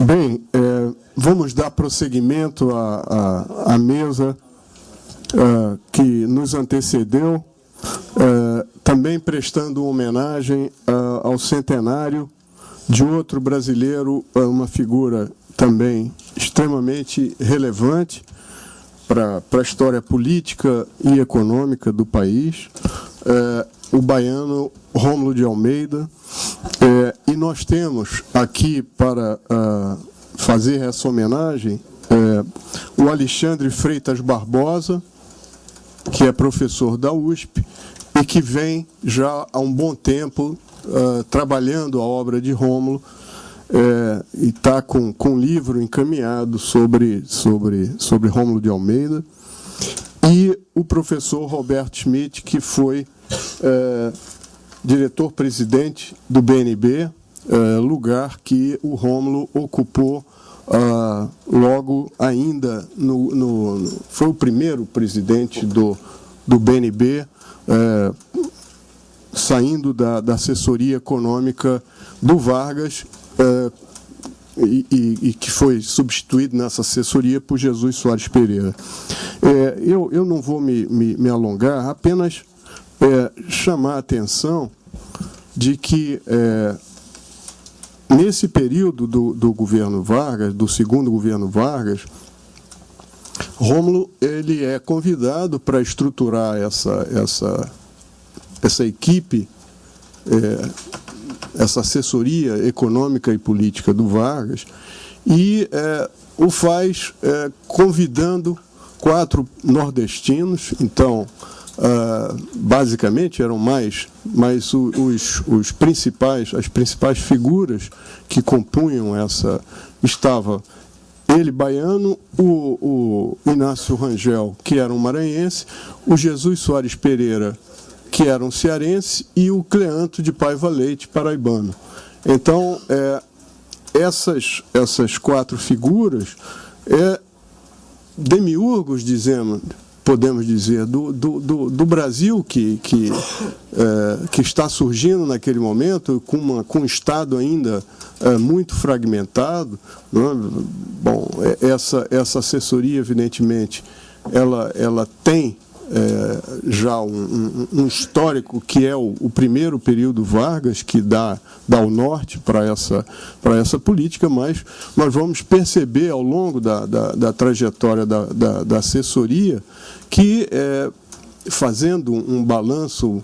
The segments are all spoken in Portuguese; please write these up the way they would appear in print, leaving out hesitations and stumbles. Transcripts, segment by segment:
Bem, vamos dar prosseguimento à mesa que nos antecedeu, também prestando homenagem ao centenário de outro brasileiro, uma figura também extremamente relevante para a história política e econômica do país, o baiano Rômulo de Almeida. E nós temos aqui, para fazer essa homenagem, o Alexandre Freitas Barbosa, que é professor da USP e que vem já há um bom tempo trabalhando a obra de Rômulo, e está com um livro encaminhado sobre Rômulo de Almeida, e o professor Roberto Schmidt, que foi diretor-presidente do BNB, lugar que o Rômulo ocupou logo ainda, foi o primeiro presidente do BNB, saindo da assessoria econômica do Vargas, e que foi substituído nessa assessoria por Jesus Soares Pereira. Eu não vou me alongar, apenas chamar a atenção de que, nesse período do governo Vargas, do segundo governo Vargas, Rômulo ele é convidado para estruturar essa equipe, essa assessoria econômica e política do Vargas, e o faz convidando 4 nordestinos. Então, basicamente eram mais as principais figuras que compunham essa. Estava ele baiano, o Inácio Rangel, que era um maranhense, o Jesus Soares Pereira, que era um cearense, e o Cleanto de Paiva Leite, paraibano. Então, essas 4 figuras, demiurgos, podemos dizer, do Brasil, que está surgindo naquele momento, com um Estado ainda muito fragmentado, não é? Bom, essa assessoria, evidentemente, ela tem já um histórico, que é o primeiro período Vargas, que dá o norte para essa política, mas nós vamos perceber ao longo da trajetória da assessoria que, fazendo um balanço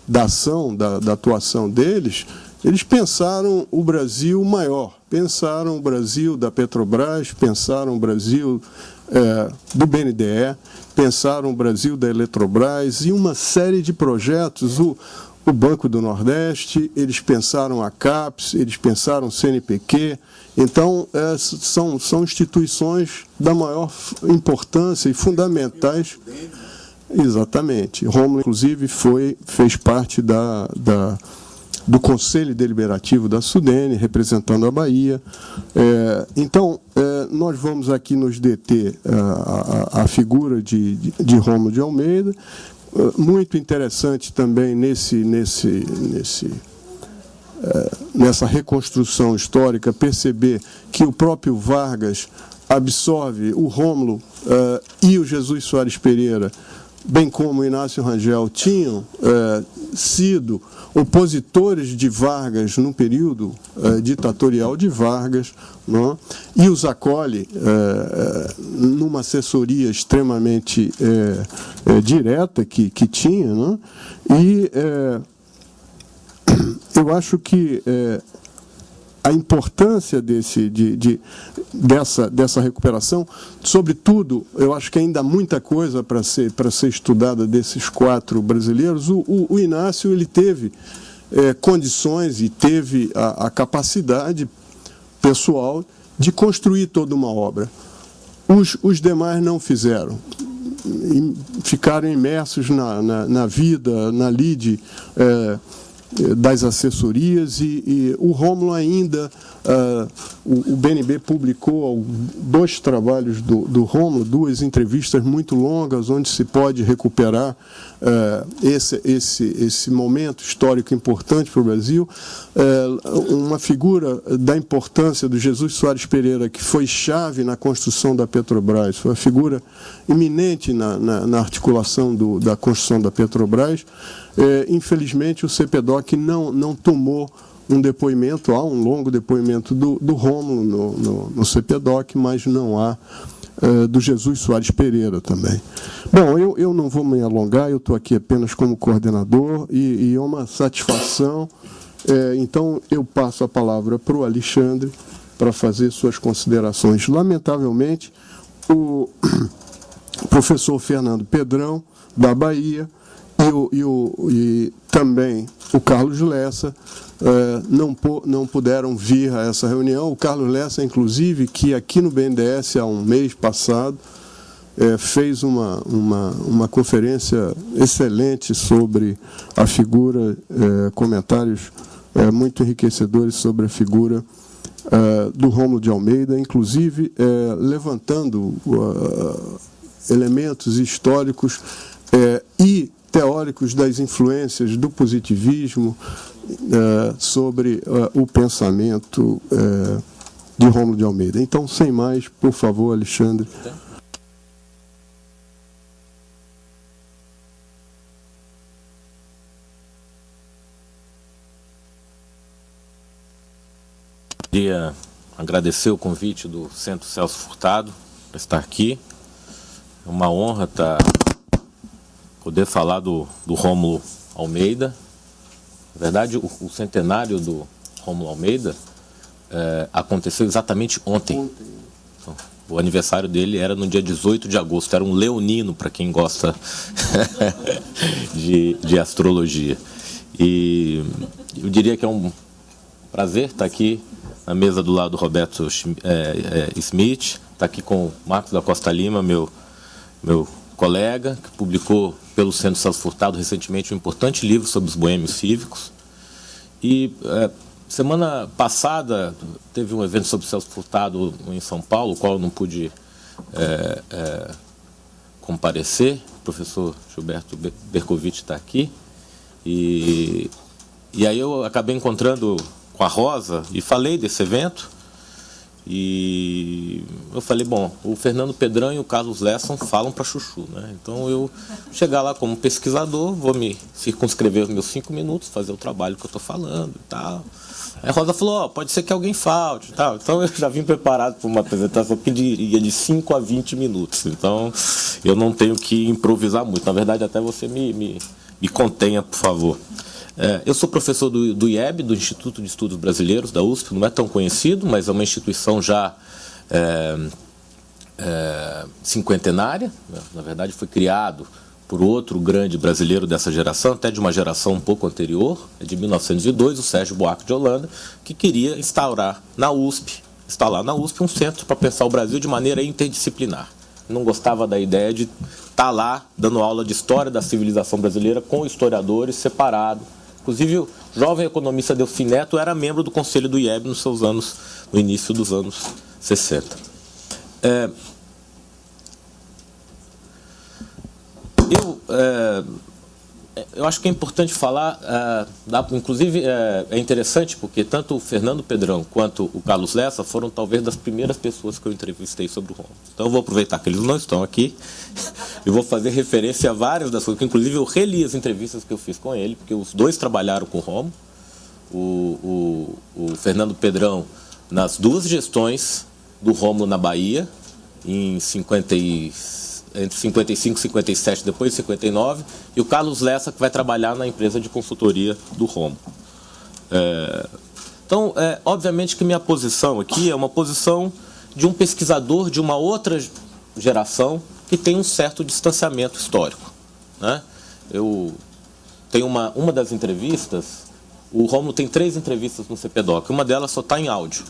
da ação, da atuação deles, eles pensaram o Brasil maior, pensaram o Brasil da Petrobras, pensaram o Brasil do BNDE, pensaram o Brasil da Eletrobras e uma série de projetos, o Banco do Nordeste, eles pensaram a CAPES, eles pensaram o CNPq. Então, são instituições da maior importância e fundamentais. Exatamente. Rômulo, inclusive, fez parte do Conselho Deliberativo da SUDENE, representando a Bahia. Então, nós vamos aqui nos deter a figura de Rômulo de Almeida. Muito interessante também nessa reconstrução histórica perceber que o próprio Vargas absorve o Rômulo e o Jesus Soares Pereira, bem como o Inácio Rangel, tinham sido opositores de Vargas no período ditatorial de Vargas, não? E os acolhe numa assessoria extremamente direta que tinha, não? E eu acho que a importância dessa recuperação, sobretudo, eu acho que ainda há muita coisa para ser estudada desses 4 brasileiros. O Inácio, ele teve condições e teve a capacidade pessoal de construir toda uma obra. Os demais não fizeram. Ficaram imersos na vida, na lide, das assessorias, e o Rômulo ainda, o BNB publicou 2 trabalhos do Rômulo, 2 entrevistas muito longas, onde se pode recuperar esse momento histórico importante para o Brasil. Uma figura da importância do Jesus Soares Pereira, que foi chave na construção da Petrobras, foi uma figura eminente na articulação da construção da Petrobras. Infelizmente, o CPDOC não tomou um depoimento, há um longo depoimento do Rômulo no CPDOC, mas não há do Jesus Soares Pereira também. Bom, eu não vou me alongar, eu estou aqui apenas como coordenador, e é uma satisfação. Então, eu passo a palavra para o Alexandre para fazer suas considerações. Lamentavelmente, o professor Fernando Pedrão, da Bahia, e também o Carlos Lessa não puderam vir a essa reunião. O Carlos Lessa, inclusive, que aqui no BNDES, há um mês passado, fez uma conferência excelente sobre a figura, comentários muito enriquecedores sobre a figura do Rômulo de Almeida, inclusive levantando elementos históricos e teóricos das influências do positivismo sobre o pensamento de Rômulo de Almeida. Então, sem mais, por favor, Alexandre. Queria agradecer o convite do Centro Celso Furtado para estar aqui. É uma honra poder falar do Rômulo Almeida. Na verdade, o centenário do Rômulo Almeida aconteceu exatamente ontem. Então, o aniversário dele era no dia 18 de agosto. Era um leonino, para quem gosta de astrologia. E eu diria que é um prazer estar aqui na mesa do lado do Roberto Smith, estar aqui com o Marcos da Costa Lima, meu colega, que publicou pelo Centro Celso Furtado recentemente um importante livro sobre os boêmios cívicos. E semana passada teve um evento sobre Celso Furtado em São Paulo, o qual eu não pude comparecer. O professor Gilberto Bercovitch está aqui. E aí eu acabei encontrando com a Rosa e falei desse evento. E eu falei, bom, o Fernando Pedrão e o Carlos Lessa falam para chuchu, né? Então eu chegar lá como pesquisador, vou me circunscrever os meus 5 minutos, fazer o trabalho que eu estou falando e tal. Aí a Rosa falou, pode ser que alguém falte e tal. Então eu já vim preparado para uma apresentação que diria de 5 a 20 minutos. Então eu não tenho que improvisar muito. Na verdade, até você me contenha, por favor. Eu sou professor do IEB, do Instituto de Estudos Brasileiros, da USP. Não é tão conhecido, mas é uma instituição já cinquentenária. Na verdade, foi criado por outro grande brasileiro dessa geração, até de uma geração um pouco anterior, de 1902, o Sérgio Buarque de Holanda, que queria instalar na USP um centro para pensar o Brasil de maneira interdisciplinar. Não gostava da ideia de estar lá dando aula de história da civilização brasileira com historiadores separados. Inclusive, o jovem economista Delfim Neto era membro do Conselho do IEB no início dos anos 60. Eu acho que é importante falar, inclusive é interessante porque tanto o Fernando Pedrão quanto o Carlos Lessa foram talvez das primeiras pessoas que eu entrevistei sobre o Rômulo. Então eu vou aproveitar que eles não estão aqui e vou fazer referência a várias das coisas, que inclusive eu reli as entrevistas que eu fiz com ele, porque os dois trabalharam com o Rômulo, o Fernando Pedrão nas 2 gestões do Rômulo na Bahia, entre 55 e 57, depois de 59, e o Carlos Lessa, que vai trabalhar na empresa de consultoria do Rômulo. Então, obviamente que minha posição aqui é uma posição de um pesquisador de uma outra geração que tem um certo distanciamento histórico, né? Eu tenho uma das entrevistas, o Rômulo tem 3 entrevistas no CPDOC, uma delas só está em áudio.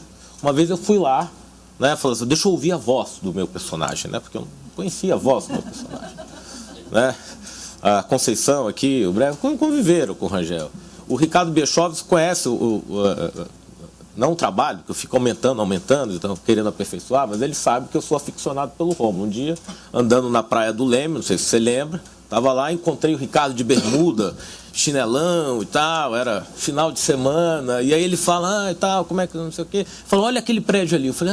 Uma vez eu fui lá, né, falando assim, deixa eu ouvir a voz do meu personagem, né, porque eu não conhecia a voz do meu personagem, né? A Conceição aqui, o Breve, conviveram com o Rangel. O Ricardo Bischoff conhece não o trabalho, que eu fico aumentando, então, querendo aperfeiçoar, mas ele sabe que eu sou aficionado pelo Rômulo. Um dia, andando na praia do Leme, não sei se você lembra, estava lá, encontrei o Ricardo de bermuda, chinelão e tal, era final de semana, e aí ele fala, e tal, como é que não sei o quê. Falou, olha aquele prédio ali. Eu falei,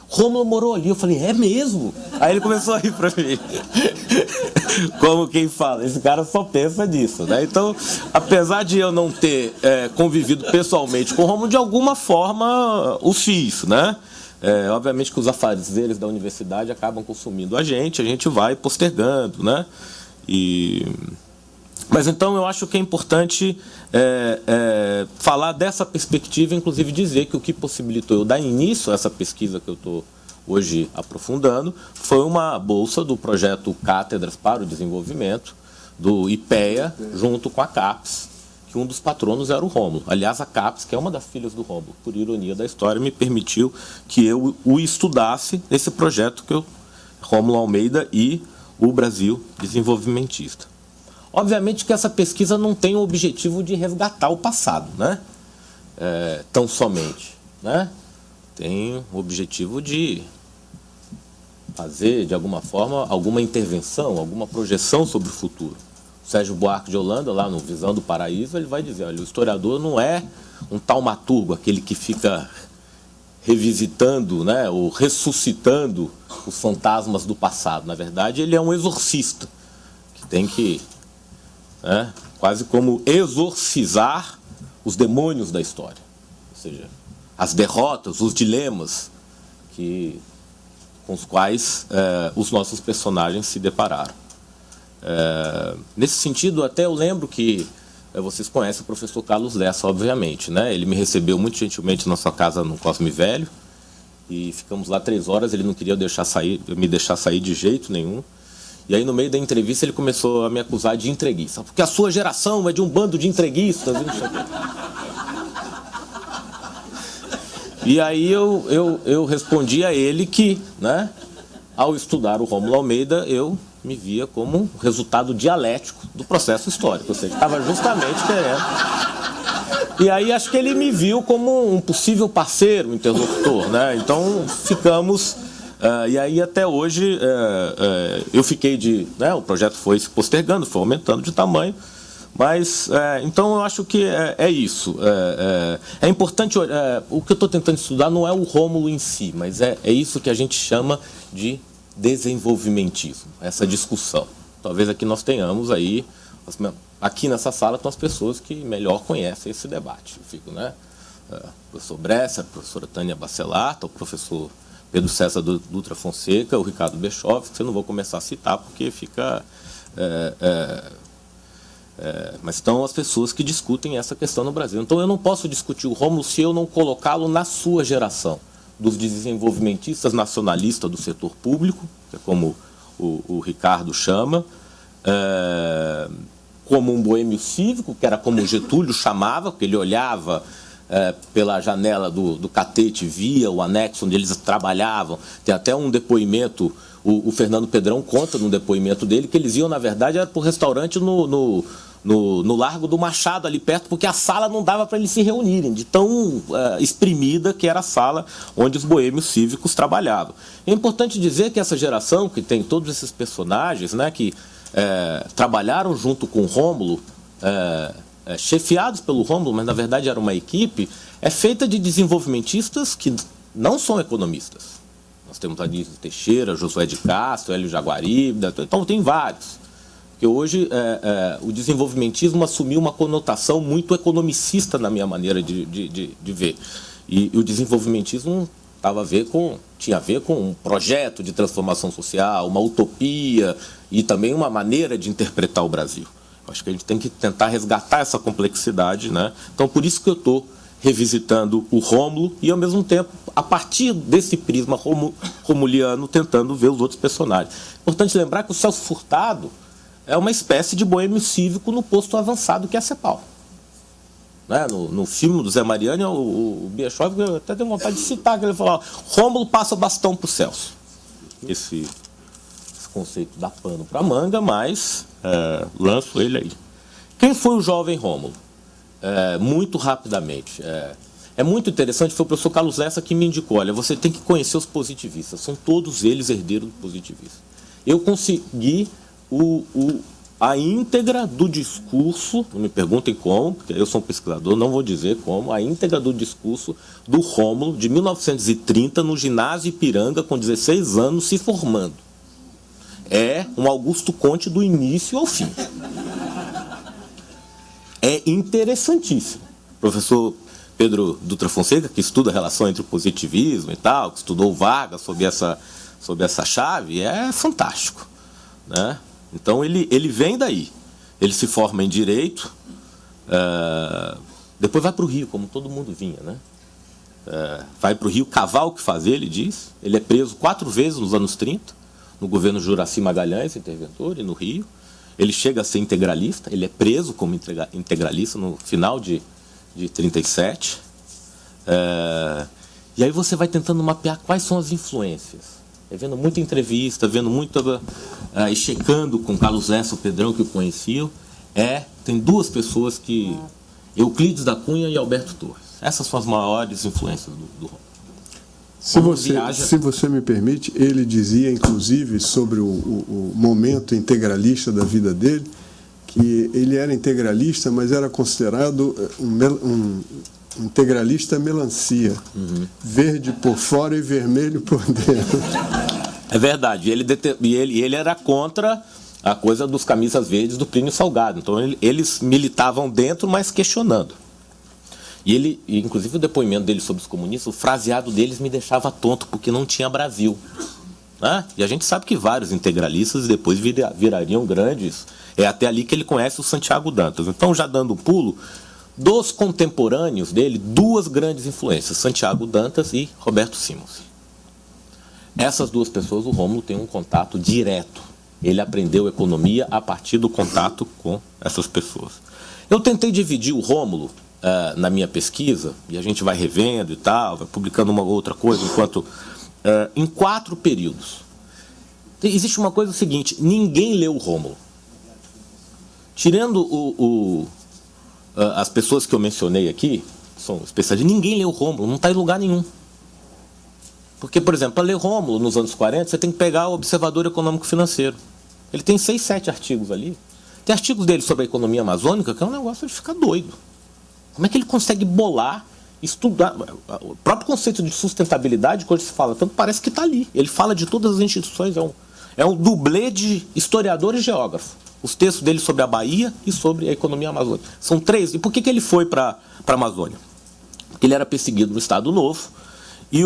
Rômulo morou ali. Eu falei, é mesmo? Aí ele começou a rir pra mim. Como quem fala, esse cara só pensa nisso, né? Então, apesar de eu não ter convivido pessoalmente com o Rômulo, de alguma forma o fiz, né? Obviamente que os afazeres da universidade acabam consumindo a gente vai postergando, né? Mas então eu acho que é importante falar dessa perspectiva, inclusive dizer que o que possibilitou eu dar início a essa pesquisa que eu estou hoje aprofundando foi uma bolsa do projeto Cátedras para o Desenvolvimento, do IPEA, junto com a CAPES, que um dos patronos era o Rômulo. Aliás, a CAPES, que é uma das filhas do Rômulo, por ironia da história, me permitiu que eu o estudasse nesse projeto que Rômulo Almeida e o Brasil Desenvolvimentista. Obviamente que essa pesquisa não tem o objetivo de resgatar o passado, né? Tão somente, né? Tem o objetivo de fazer, de alguma forma, alguma intervenção, alguma projeção sobre o futuro. O Sérgio Buarque de Holanda, lá no Visão do Paraíso, ele vai dizer, olha, o historiador não é um taumaturgo, aquele que fica revisitando, né, ou ressuscitando os fantasmas do passado. Na verdade, ele é um exorcista, que tem que, quase como exorcizar os demônios da história. Ou seja, as derrotas, os dilemas com os quais os nossos personagens se depararam. Nesse sentido, até eu lembro que vocês conhecem o professor Carlos Lessa, obviamente, né? Ele me recebeu muito gentilmente na sua casa no Cosme Velho e ficamos lá 3 horas, ele não queria me deixar sair de jeito nenhum. E aí, no meio da entrevista, ele começou a me acusar de entreguista, porque a sua geração é de um bando de entreguistas. E aí eu respondi a ele que, né, ao estudar o Rômulo Almeida, eu me via como um resultado dialético do processo histórico, ou seja, estava justamente querendo. E aí acho que ele me viu como um possível parceiro, interlocutor, né? Então ficamos, e aí até hoje eu fiquei o projeto foi se postergando, foi aumentando de tamanho, mas então eu acho que é isso. É importante, o que eu estou tentando estudar não é o Rômulo em si, mas é isso que a gente chama de desenvolvimentismo, essa discussão. Talvez aqui nós tenhamos aí, aqui nessa sala estão as pessoas que melhor conhecem esse debate. Eu fico, né? O professor Bresser, a professora Tânia Bacelar, o professor Pedro César Dutra Fonseca, o Ricardo Bischoff, que eu não vou começar a citar porque fica... mas estão as pessoas que discutem essa questão no Brasil. Então eu não posso discutir o Rômulo se eu não colocá-lo na sua geração, dos desenvolvimentistas nacionalistas do setor público, que é como o Ricardo chama, como um boêmio cívico, que era como o Getúlio chamava, porque ele olhava pela janela do catete, via o anexo onde eles trabalhavam. Tem até um depoimento, o Fernando Pedrão conta num depoimento dele, que eles iam, na verdade, era para o restaurante no Largo do Machado, ali perto, porque a sala não dava para eles se reunirem, de tão exprimida que era a sala onde os boêmios cívicos trabalhavam. É importante dizer que essa geração, que tem todos esses personagens, né, que trabalharam junto com o Rômulo, chefiados pelo Rômulo, mas na verdade era uma equipe, é feita de desenvolvimentistas que não são economistas. Nós temos Anísio Teixeira, Josué de Castro, Hélio Jaguaribe, então tem vários. Porque hoje o desenvolvimentismo assumiu uma conotação muito economicista na minha maneira de ver. E o desenvolvimentismo tinha a ver com um projeto de transformação social, uma utopia e também uma maneira de interpretar o Brasil. Acho que a gente tem que tentar resgatar essa complexidade, né? Então, por isso que eu estou revisitando o Rômulo e, ao mesmo tempo, a partir desse prisma romuliano, tentando ver os outros personagens. Importante lembrar que o Celso Furtado é uma espécie de boêmio cívico no posto avançado que é a CEPAL. Né? No filme do Zé Mariani, o Bischoff, eu até tenho vontade de citar, que ele falou, Rômulo passa o bastão para o Celso. Esse conceito dá pano para manga, mas lanço ele aí. Quem foi o jovem Rômulo? muito rapidamente. É muito interessante, foi o professor Carlos Lessa que me indicou, olha, você tem que conhecer os positivistas, são todos eles herdeiros do positivismo. Eu consegui a íntegra do discurso, não me perguntem como, porque eu sou um pesquisador, não vou dizer como, a íntegra do discurso do Rômulo, de 1930, no ginásio Ipiranga, com 16 anos, se formando. É um Augusto Conte do início ao fim. É interessantíssimo. Professor Pedro Dutra Fonseca, que estuda a relação entre o positivismo e tal, que estudou Vargas sob essa chave, é fantástico, né? Então ele vem daí, ele se forma em Direito, depois vai para o Rio, como todo mundo vinha, né? Vai para o Rio cavar o que fazer, ele diz. Ele é preso 4 vezes nos anos 30, no governo Juracy Magalhães, interventor, e no Rio. Ele chega a ser integralista, ele é preso como integralista no final de 37. E aí você vai tentando mapear quais são as influências. Vendo muita entrevista, vendo muita... e checando com Carlos Lessa, o Pedrão, que o conheciam. Tem 2 pessoas que... Euclides da Cunha e Alberto Torres. Essas são as maiores influências do Rômulo. Se você me permite, ele dizia, inclusive, sobre o momento integralista da vida dele, que ele era integralista, mas era considerado um integralista melancia. Verde por fora e vermelho por dentro. É verdade. Ele era contra a coisa dos camisas verdes do Plínio Salgado. Então, eles militavam dentro, mas questionando. E inclusive, o depoimento dele sobre os comunistas, o fraseado deles me deixava tonto, porque não tinha Brasil. Né? E a gente sabe que vários integralistas depois virariam grandes. É até ali que ele conhece o Santiago Dantas. Então, já dando um pulo, dos contemporâneos dele, 2 grandes influências, Santiago Dantas e Roberto Simons. Essas 2 pessoas, o Rômulo tem um contato direto. Ele aprendeu economia a partir do contato com essas pessoas. Eu tentei dividir o Rômulo na minha pesquisa, e a gente vai revendo e tal, vai publicando uma outra coisa, enquanto em 4 períodos. Existe uma coisa seguinte, ninguém leu o Rômulo. Tirando as pessoas que eu mencionei aqui, são especialistas, ninguém leu o Rômulo, não está em lugar nenhum. Porque, por exemplo, para ler Rômulo nos anos 40, você tem que pegar o Observador Econômico Financeiro. Ele tem 6, 7 artigos ali. Tem artigos dele sobre a economia amazônica, que é um negócio de ficar doido. Como é que ele consegue bolar, estudar? O próprio conceito de sustentabilidade, quando se fala tanto, parece que está ali. Ele fala de todas as instituições, é um dublê de historiador e geógrafo. Os textos dele sobre a Bahia e sobre a economia amazônica. São 3. E por que ele foi para a Amazônia? Porque ele era perseguido no Estado Novo e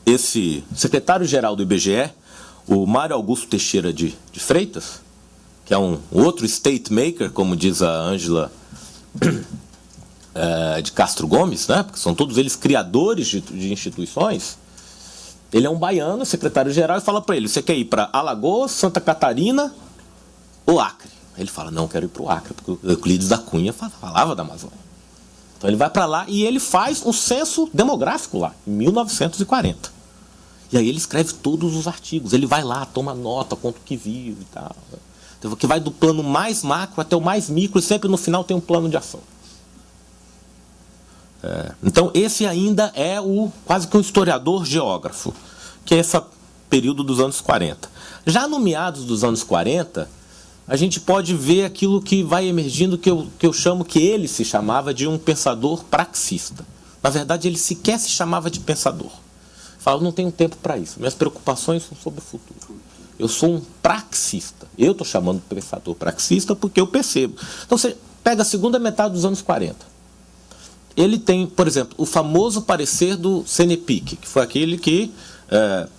esse secretário-geral do IBGE, o Mário Augusto Teixeira de Freitas, que é um outro state maker, como diz a Ângela de Castro Gomes, né? Porque são todos eles criadores de instituições. Ele é um baiano, secretário-geral, e fala para ele, você quer ir para Alagoas, Santa Catarina ou Acre? Ele fala, não, quero ir para o Acre, porque o Euclides da Cunha falava da Amazônia. Então ele vai para lá e ele faz o censo demográfico lá, em 1940. E aí ele escreve todos os artigos, ele vai lá, toma nota, conta o que viu e tal. Então, que vai do plano mais macro até o mais micro, e sempre no final tem um plano de ação. Então esse ainda é quase que um historiador geógrafo, que é esse período dos anos 40. Já no meados dos anos 40, a gente pode ver aquilo que vai emergindo, que eu chamo, que ele se chamava de um pensador praxista. Na verdade, ele sequer se chamava de pensador. Fala, não tenho tempo para isso, minhas preocupações são sobre o futuro. Eu sou um praxista. Eu estou chamando de pensador praxista porque eu percebo. Então você pega a segunda metade dos anos 40. Ele tem, por exemplo, o famoso parecer do CNPq, que foi aquele que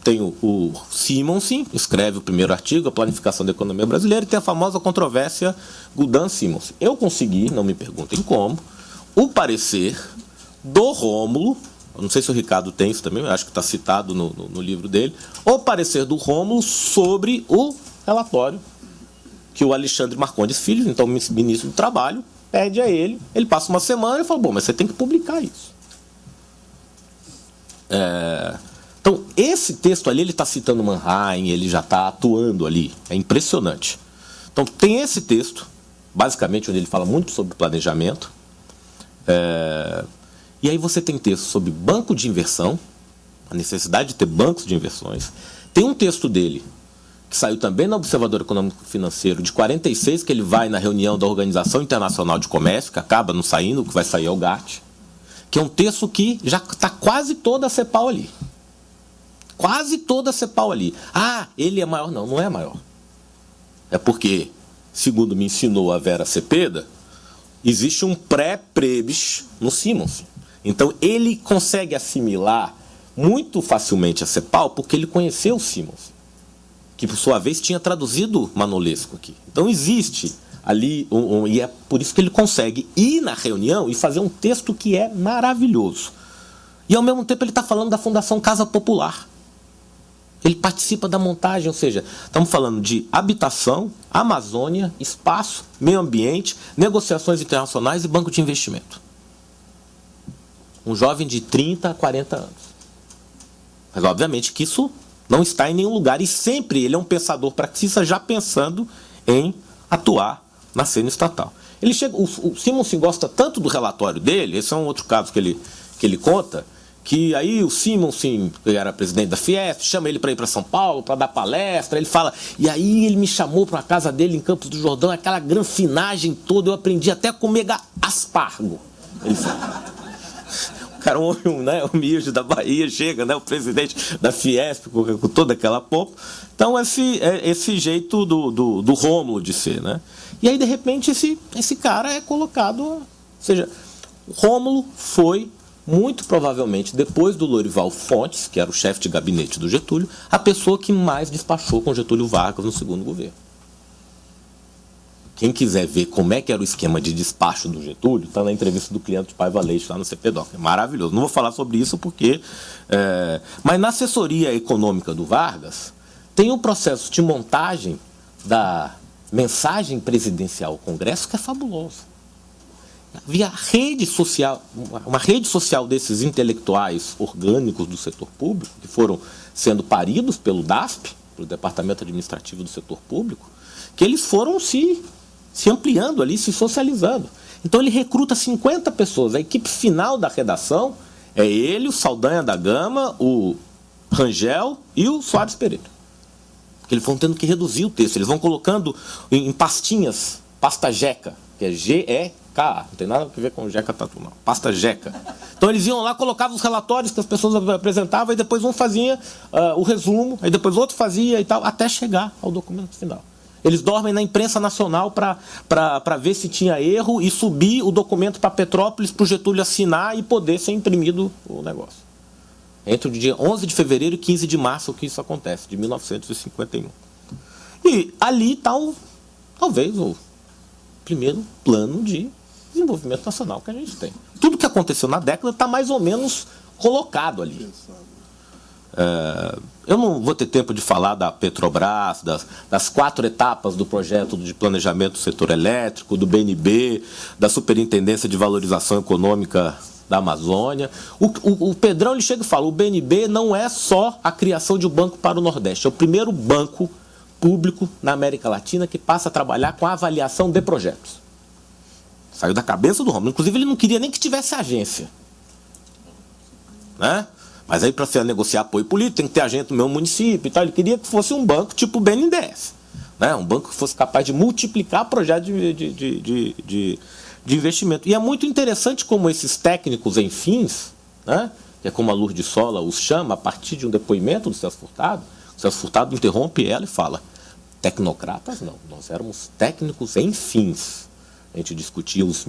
tem o Simonsen, escreve o primeiro artigo, a planificação da economia brasileira, e tem a famosa controvérsia Guldan-Simonsen. Eu consegui, não me perguntem como, o parecer do Rômulo, não sei se o Ricardo tem isso também, eu acho que está citado no livro dele, o parecer do Rômulo sobre o relatório que o Alexandre Marcondes Filho, então ministro do Trabalho, pede a ele passa uma semana e fala, bom, mas você tem que publicar isso. Então, esse texto ali, ele está citando Mannheim, ele já está atuando ali, é impressionante. Então, tem esse texto, basicamente, onde ele fala muito sobre planejamento. E aí você tem texto sobre banco de inversão, a necessidade de ter bancos de inversões. Tem um texto dele, que saiu também no Observador Econômico Financeiro, de 46, que ele vai na reunião da Organização Internacional de Comércio, que acaba não saindo, o que vai sair é o GATT, que é um texto que já está quase toda a CEPAL ali. Quase toda a CEPAL ali. Ah, ele é maior? Não, não é maior. É porque, segundo me ensinou a Vera Cepeda, existe um pré-Prebis no Simonsen. Então, ele consegue assimilar muito facilmente a CEPAL porque ele conheceu o Simonsen, que, por sua vez, tinha traduzido Manolesco aqui. Então, existe ali, e é por isso que ele consegue ir na reunião e fazer um texto que é maravilhoso. E, ao mesmo tempo, ele está falando da Fundação Casa Popular. Ele participa da montagem, ou seja, estamos falando de habitação, Amazônia, espaço, meio ambiente, negociações internacionais e banco de investimento. Um jovem de 30 a 40 anos. Mas, obviamente, que isso não está em nenhum lugar. E sempre ele é um pensador praxista já pensando em atuar na cena estatal. Ele chega, o Simonsen gosta tanto do relatório dele, esse é um outro caso que ele conta, que aí o Simonsen, que era presidente da Fiesp, chama ele para ir para São Paulo, para dar palestra, ele fala, e aí ele me chamou para a casa dele em Campos do Jordão, aquela granfinagem toda, eu aprendi até a comer aspargo. Ele fala. O cara, né, humilde da Bahia, chega, né, o presidente da Fiesp, com toda aquela pompa. Então, esse jeito do Rômulo de ser, né? E aí, de repente, esse cara é colocado... Ou seja, o Rômulo foi, muito provavelmente, depois do Lorival Fontes, que era o chefe de gabinete do Getúlio, a pessoa que mais despachou com Getúlio Vargas no segundo governo. Quem quiser ver como é que era o esquema de despacho do Getúlio, está na entrevista do Cliente de Paiva Leite lá no CPDOC. É maravilhoso. Não vou falar sobre isso porque... Mas na assessoria econômica do Vargas, tem um processo de montagem da mensagem presidencial ao Congresso que é fabuloso. Havia rede social, uma rede social desses intelectuais orgânicos do setor público, que foram sendo paridos pelo DASP, pelo Departamento Administrativo do Setor Público, que eles foram se ampliando ali, se socializando. Então ele recruta 50 pessoas. A equipe final da redação é ele, o Saldanha da Gama, o Rangel e o Soares Pereira. Porque eles vão tendo que reduzir o texto. Eles vão colocando em pastinhas, pasta jeca, que é G-E-K, não tem nada a ver com jeca tatu, não. Pasta jeca. Então eles iam lá, colocavam os relatórios que as pessoas apresentavam, e depois um fazia o resumo, aí depois outro fazia e tal, até chegar ao documento final. Eles dormem na imprensa nacional para ver se tinha erro e subir o documento para Petrópolis, para o Getúlio assinar e poder ser imprimido o negócio. Entre o dia 11 de fevereiro e 15 de março que isso acontece, de 1951. E ali está, talvez, o primeiro plano de desenvolvimento nacional que a gente tem. Tudo que aconteceu na década está mais ou menos colocado ali. Eu não vou ter tempo de falar da Petrobras, das 4 etapas do projeto de planejamento do setor elétrico, do BNB, da Superintendência de Valorização Econômica da Amazônia. O Pedrão ele chega e fala, o BNB não é só a criação de um banco para o Nordeste, é o primeiro banco público na América Latina que passa a trabalhar com a avaliação de projetos. Saiu da cabeça do Rômulo. Inclusive, ele não queria nem que tivesse agência. Né? Mas aí, para se negociar apoio político, tem que ter agente no meu município e tal. Ele queria que fosse um banco tipo o BNDES. Né? Um banco que fosse capaz de multiplicar projetos de investimento. E é muito interessante como esses técnicos em fins, né? Que é como a Lourdes Sola os chama, a partir de um depoimento do Celso Furtado, o Celso Furtado interrompe ela e fala, tecnocratas não, nós éramos técnicos em fins. A gente discutia os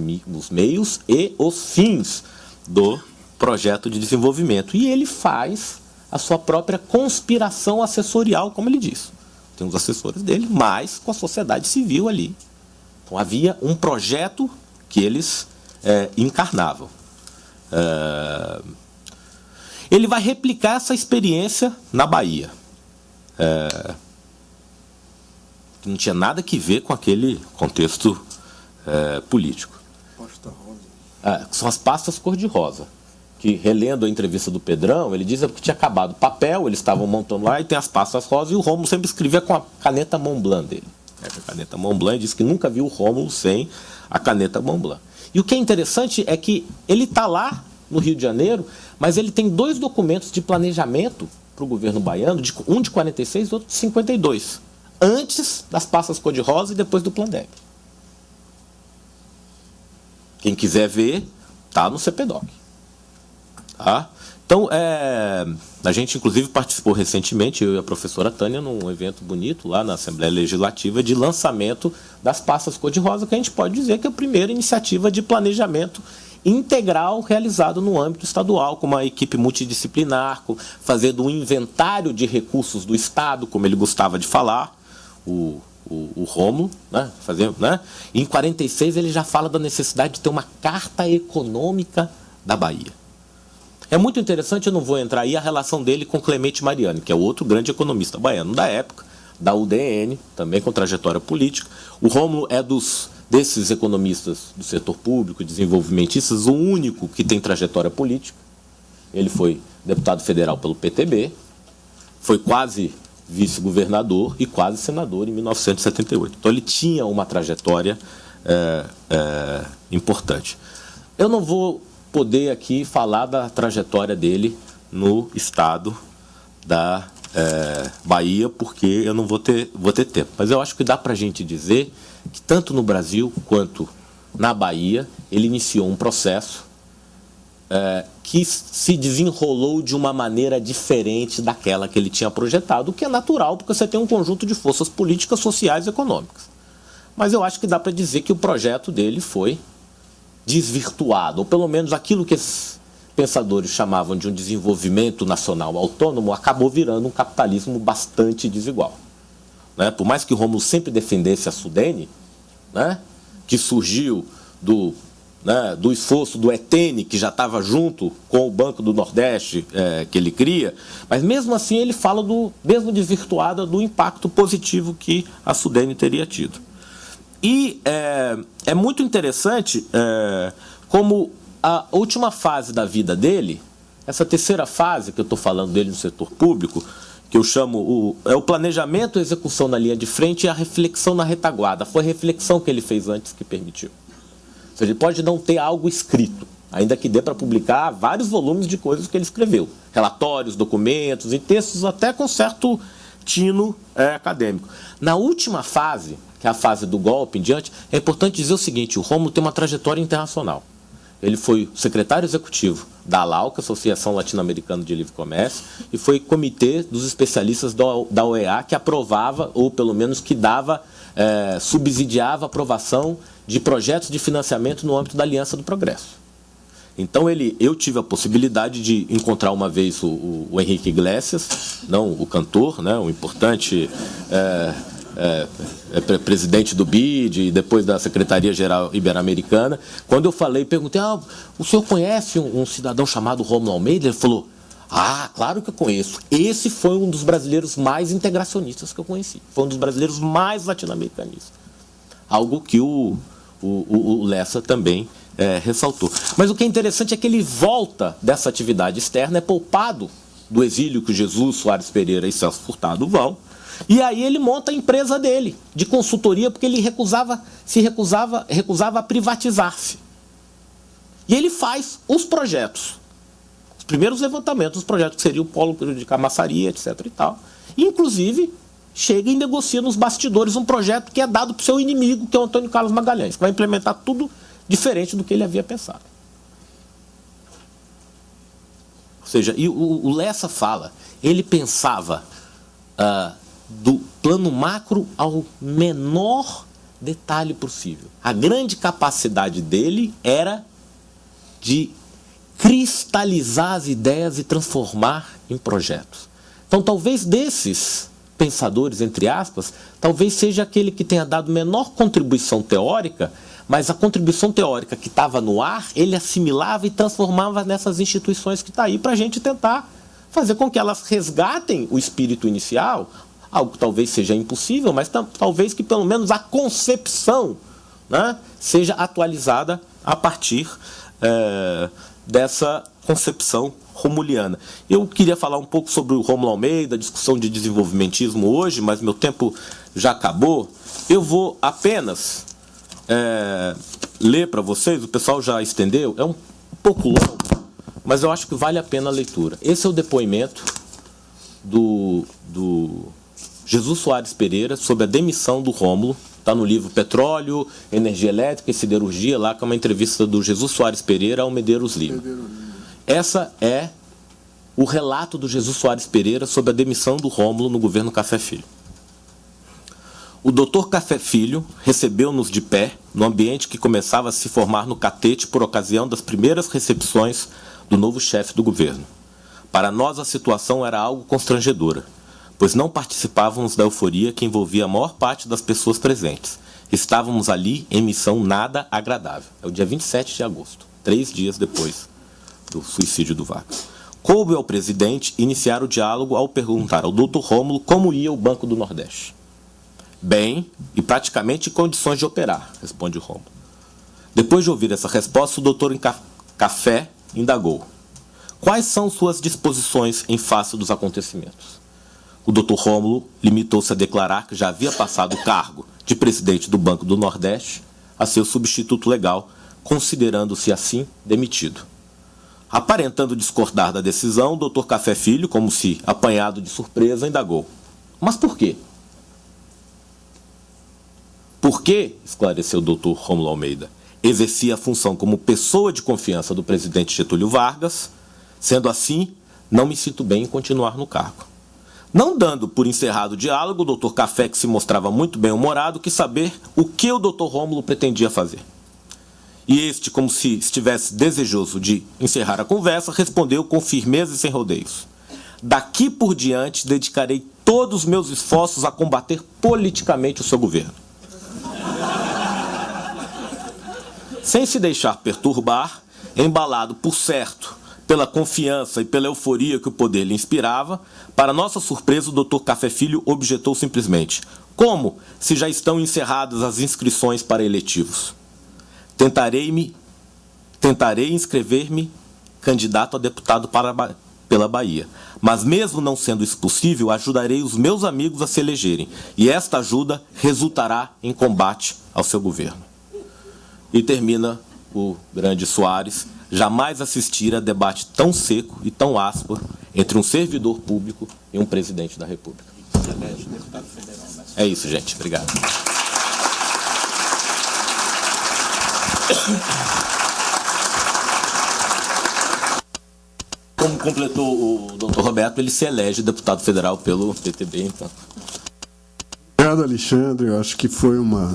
meios e os fins do projeto de desenvolvimento. E ele faz a sua própria conspiração assessorial, como ele diz. Tem os assessores dele, mas com a sociedade civil ali. Então havia um projeto que eles encarnavam. Ele vai replicar essa experiência na Bahia. Que não tinha nada que ver com aquele contexto político. Pasta rosa. São as pastas cor-de-rosa. Que, relendo a entrevista do Pedrão, ele diz que tinha acabado o papel, eles estavam montando lá, e tem as pastas rosas, e o Rômulo sempre escrevia com a caneta Montblanc dele. A caneta Montblanc, diz que nunca viu o Rômulo sem a caneta Montblanc. E o que é interessante é que ele está lá no Rio de Janeiro, mas ele tem 2 documentos de planejamento para o governo baiano, um de 46 e outro de 52, antes das passas cor-de-rosa e depois do Plandeb. Quem quiser ver, está no CPDOC. Tá? Então, a gente inclusive participou recentemente, eu e a professora Tânia, num evento bonito lá na Assembleia Legislativa de lançamento das passas cor-de-rosa, que a gente pode dizer que é a primeira iniciativa de planejamento integral realizado no âmbito estadual, com uma equipe multidisciplinar, fazendo um inventário de recursos do Estado, como ele gostava de falar, o Rômulo, né, fazendo, né? E em 46 ele já fala da necessidade de ter uma carta econômica da Bahia. É muito interessante, eu não vou entrar aí, a relação dele com Clemente Mariani, que é outro grande economista baiano da época, da UDN, também com trajetória política. O Rômulo é desses economistas do setor público, desenvolvimentistas, o único que tem trajetória política. Ele foi deputado federal pelo PTB, foi quase vice-governador e quase senador em 1978. Então ele tinha uma trajetória importante. Eu não vou poder aqui falar da trajetória dele no estado da Bahia, porque eu não vou ter tempo. Mas eu acho que dá para a gente dizer que tanto no Brasil quanto na Bahia ele iniciou um processo que se desenrolou de uma maneira diferente daquela que ele tinha projetado, o que é natural, porque você tem um conjunto de forças políticas, sociais e econômicas. Mas eu acho que dá para dizer que o projeto dele foi desvirtuado, ou pelo menos aquilo que esses pensadores chamavam de um desenvolvimento nacional autônomo, acabou virando um capitalismo bastante desigual. Né? Por mais que Rômulo sempre defendesse a Sudene, né, que surgiu do esforço do ETN, que já estava junto com o Banco do Nordeste que ele cria, mas mesmo assim ele fala mesmo desvirtuada do impacto positivo que a Sudene teria tido. E é muito interessante como a última fase da vida dele, essa terceira fase que eu estou falando dele no setor público, que eu chamo o planejamento, a execução na linha de frente e a reflexão na retaguarda. Foi a reflexão que ele fez antes que permitiu. Ou seja, ele pode não ter algo escrito, ainda que dê para publicar vários volumes de coisas que ele escreveu. Relatórios, documentos e textos até com certo tino acadêmico. Na última fase, que é a fase do golpe em diante, é importante dizer o seguinte: o Rômulo tem uma trajetória internacional. Ele foi secretário executivo da ALAU, Associação Latino-Americana de Livre Comércio, e foi comitê dos especialistas da OEA, que aprovava, ou pelo menos que dava, subsidiava a aprovação de projetos de financiamento no âmbito da Aliança do Progresso. Então eu tive a possibilidade de encontrar uma vez o Henrique Iglesias, não o cantor, né, o importante presidente do BID e depois da Secretaria-Geral Ibero-Americana. Quando eu perguntei, o senhor conhece um cidadão chamado Rômulo Almeida? Ele falou, claro que eu conheço. Esse foi um dos brasileiros mais integracionistas que eu conheci. Foi um dos brasileiros mais latino-americanistas. Algo que o Lessa também ressaltou. Mas o que é interessante é que ele volta dessa atividade externa, é poupado do exílio que Jesus, Soares Pereira e Celso Furtado vão, e aí ele monta a empresa dele, de consultoria, porque ele recusava a privatizar-se. E ele faz os projetos, os primeiros levantamentos, os projetos que seriam o polo de Camaçaria, etc. e tal. E, inclusive, chega e negocia nos bastidores um projeto que é dado para o seu inimigo, que é o Antônio Carlos Magalhães, que vai implementar tudo diferente do que ele havia pensado. Ou seja, e o Lessa fala, ele pensava do plano macro ao menor detalhe possível. A grande capacidade dele era de cristalizar as ideias e transformar em projetos. Então, talvez desses pensadores, entre aspas, talvez seja aquele que tenha dado menor contribuição teórica, mas a contribuição teórica que estava no ar, ele assimilava e transformava nessas instituições que está aí para a gente tentar fazer com que elas resgatem o espírito inicial, algo que talvez seja impossível, mas talvez que pelo menos a concepção, né, seja atualizada a partir dessa concepção romuliana. Eu queria falar um pouco sobre o Rômulo Almeida, a discussão de desenvolvimentismo hoje, mas meu tempo já acabou. Eu vou apenas ler para vocês, o pessoal já estendeu, é um pouco longo, mas eu acho que vale a pena a leitura. Esse é o depoimento do Jesus Soares Pereira sobre a demissão do Rômulo. Está no livro Petróleo, Energia Elétrica e Siderurgia, lá com uma entrevista do Jesus Soares Pereira ao Medeiros Lima. Essa é o relato do Jesus Soares Pereira sobre a demissão do Rômulo no governo Café Filho. O doutor Café Filho recebeu-nos de pé no ambiente que começava a se formar no catete por ocasião das primeiras recepções do novo chefe do governo. Para nós a situação era algo constrangedora, pois não participávamos da euforia que envolvia a maior parte das pessoas presentes. Estávamos ali em missão nada agradável. É o dia 27 de agosto, 3 dias depois do suicídio do Vargas. Coube ao presidente iniciar o diálogo ao perguntar ao doutor Rômulo como ia o Banco do Nordeste. Bem, e praticamente em condições de operar, responde o Rômulo. Depois de ouvir essa resposta, o doutor Café indagou. Quais são suas disposições em face dos acontecimentos? O doutor Rômulo limitou-se a declarar que já havia passado o cargo de presidente do Banco do Nordeste a seu substituto legal, considerando-se assim demitido. Aparentando discordar da decisão, o doutor Café Filho, como se apanhado de surpresa, indagou. Mas por quê? Porque, esclareceu o doutor Rômulo Almeida, exercia a função como pessoa de confiança do presidente Getúlio Vargas, sendo assim, não me sinto bem em continuar no cargo. Não dando por encerrado o diálogo, o doutor Café, que se mostrava muito bem-humorado, quis saber o que o doutor Rômulo pretendia fazer. E este, como se estivesse desejoso de encerrar a conversa, respondeu com firmeza e sem rodeios. Daqui por diante, dedicarei todos os meus esforços a combater politicamente o seu governo. Sem se deixar perturbar, embalado, por certo, pela confiança e pela euforia que o poder lhe inspirava, para nossa surpresa, o doutor Café Filho objetou simplesmente: como se já estão encerradas as inscrições para eletivos? Tentarei inscrever-me candidato a deputado pela Bahia, mas mesmo não sendo isso possível, ajudarei os meus amigos a se elegerem, e esta ajuda resultará em combate ao seu governo. E termina o grande Soares: jamais assistira a debate tão seco e tão áspero entre um servidor público e um presidente da República. É isso, gente. Obrigado. Como completou o doutor Roberto, ele se elege deputado federal pelo PTB, então. Obrigado, Alexandre. Eu acho que foi uma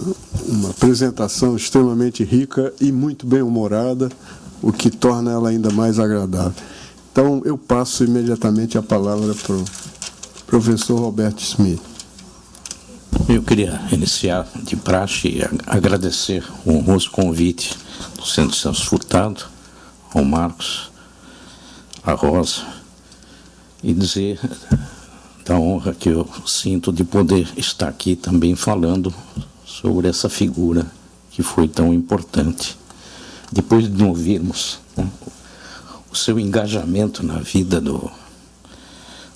apresentação extremamente rica e muito bem-humorada, o que torna ela ainda mais agradável. Então, eu passo imediatamente a palavra para o professor Roberto Smith. Eu queria iniciar de praxe e agradecer o honroso convite do Centro Celso Furtado, ao Marcos, à Rosa, e dizer da honra que eu sinto de poder estar aqui também falando sobre essa figura que foi tão importante. Depois de ouvirmos, né, o seu engajamento na vida do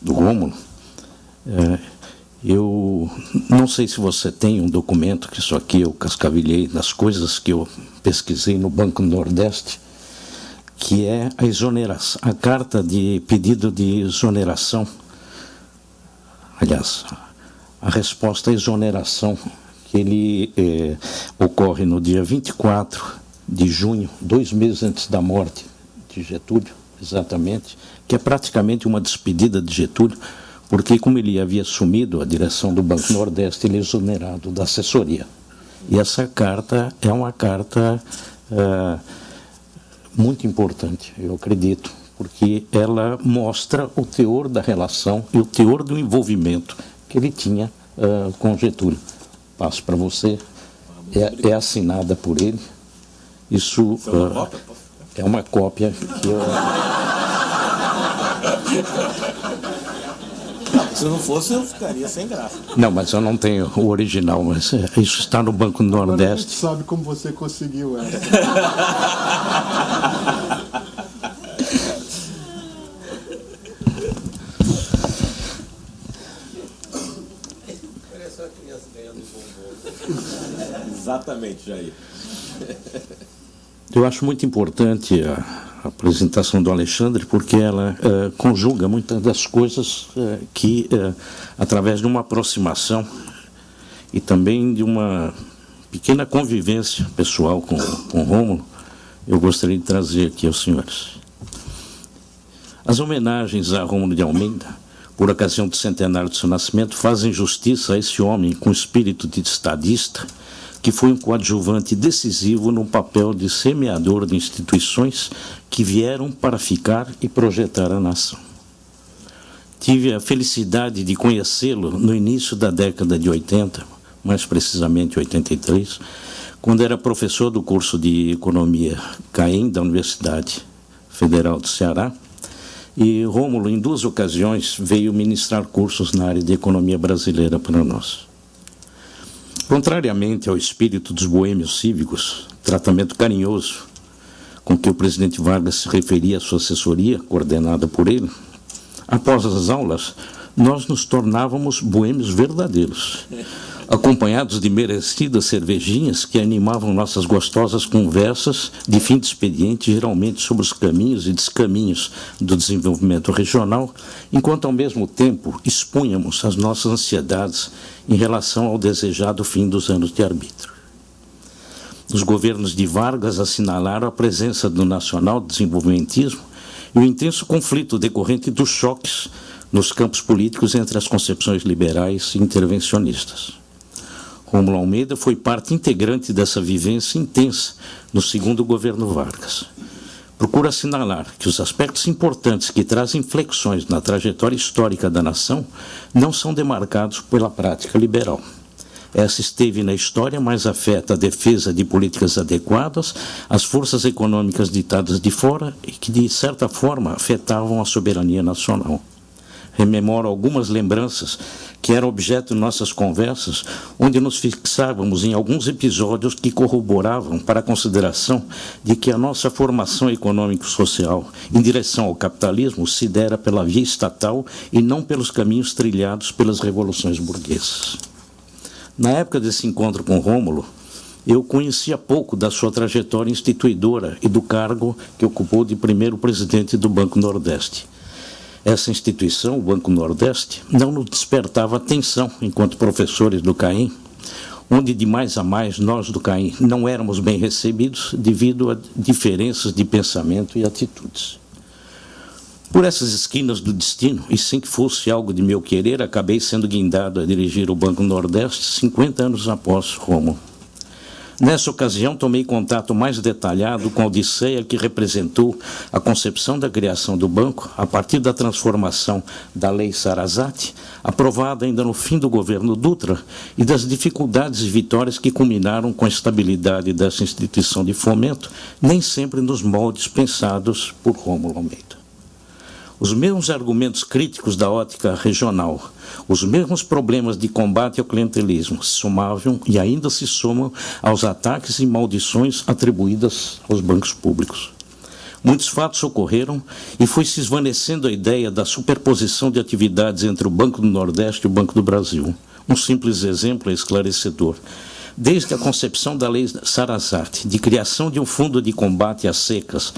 Rômulo, eu não sei se você tem um documento, que isso aqui eu cascavilhei das coisas que eu pesquisei no Banco do Nordeste, que é a exoneração, a carta de pedido de exoneração. Aliás, a resposta à exoneração, que ele ocorre no dia 24 de junho, 2 meses antes da morte de Getúlio, exatamente, que é praticamente uma despedida de Getúlio, porque como ele havia assumido a direção do Banco Nordeste, ele é exonerado da assessoria. E essa carta é uma carta muito importante, eu acredito, porque ela mostra o teor da relação e o teor do envolvimento que ele tinha com Getúlio. Passo para você, é assinada por ele. Isso é uma cópia que eu... Se não fosse, eu ficaria sem graça. Não, mas eu não tenho o original, mas isso está no Banco do Nordeste. Agora a gente sabe como você conseguiu essa. Exatamente, Jair. Eu acho muito importante a apresentação do Alexandre, porque ela conjuga muitas das coisas que, através de uma aproximação e também de uma pequena convivência pessoal com Rômulo, eu gostaria de trazer aqui aos senhores. As homenagens a Rômulo de Almeida, por ocasião do centenário do seu nascimento, fazem justiça a esse homem com espírito de estadista, que foi um coadjuvante decisivo no papel de semeador de instituições que vieram para ficar e projetar a nação. Tive a felicidade de conhecê-lo no início da década de 80, mais precisamente 83, quando era professor do curso de Economia CAEM, da Universidade Federal do Ceará, e Rômulo, em 2 ocasiões, veio ministrar cursos na área de economia brasileira para nós. Contrariamente ao espírito dos boêmios cívicos, tratamento carinhoso com que o presidente Vargas se referia à sua assessoria, coordenada por ele, após as aulas, nós nos tornávamos boêmios verdadeiros, acompanhados de merecidas cervejinhas que animavam nossas gostosas conversas de fim de expediente, geralmente sobre os caminhos e descaminhos do desenvolvimento regional, enquanto ao mesmo tempo expunhamos as nossas ansiedades em relação ao desejado fim dos anos de arbítrio. Os governos de Vargas assinalaram a presença do nacional-desenvolvimentismo e o intenso conflito decorrente dos choques nos campos políticos entre as concepções liberais e intervencionistas. Rômulo Almeida foi parte integrante dessa vivência intensa no segundo governo Vargas. Procuro assinalar que os aspectos importantes que trazem inflexões na trajetória histórica da nação não são demarcados pela prática liberal. Essa esteve na história, mas afeta a defesa de políticas adequadas, as forças econômicas ditadas de fora e que, de certa forma, afetavam a soberania nacional. Rememoro algumas lembranças que eram objeto de nossas conversas, onde nos fixávamos em alguns episódios que corroboravam para a consideração de que a nossa formação econômico-social em direção ao capitalismo se dera pela via estatal e não pelos caminhos trilhados pelas revoluções burguesas. Na época desse encontro com Rômulo, eu conhecia pouco da sua trajetória instituidora e do cargo que ocupou de primeiro presidente do Banco Nordeste. Essa instituição, o Banco Nordeste, não nos despertava atenção enquanto professores do CAEM, onde de mais a mais nós do CAEM não éramos bem recebidos devido a diferenças de pensamento e atitudes. Por essas esquinas do destino, e sem que fosse algo de meu querer, acabei sendo guindado a dirigir o Banco Nordeste 50 anos após Rômulo. Nessa ocasião, tomei contato mais detalhado com a odisseia que representou a concepção da criação do banco a partir da transformação da Lei Sarasate, aprovada ainda no fim do governo Dutra, e das dificuldades e vitórias que culminaram com a estabilidade dessa instituição de fomento, nem sempre nos moldes pensados por Rômulo Almeida. Os mesmos argumentos críticos da ótica regional, os mesmos problemas de combate ao clientelismo se somavam e ainda se somam aos ataques e maldições atribuídas aos bancos públicos. Muitos fatos ocorreram e foi se esvanecendo a ideia da superposição de atividades entre o Banco do Nordeste e o Banco do Brasil. Um simples exemplo é esclarecedor. Desde a concepção da Lei Sarasate, de criação de um fundo de combate às secas,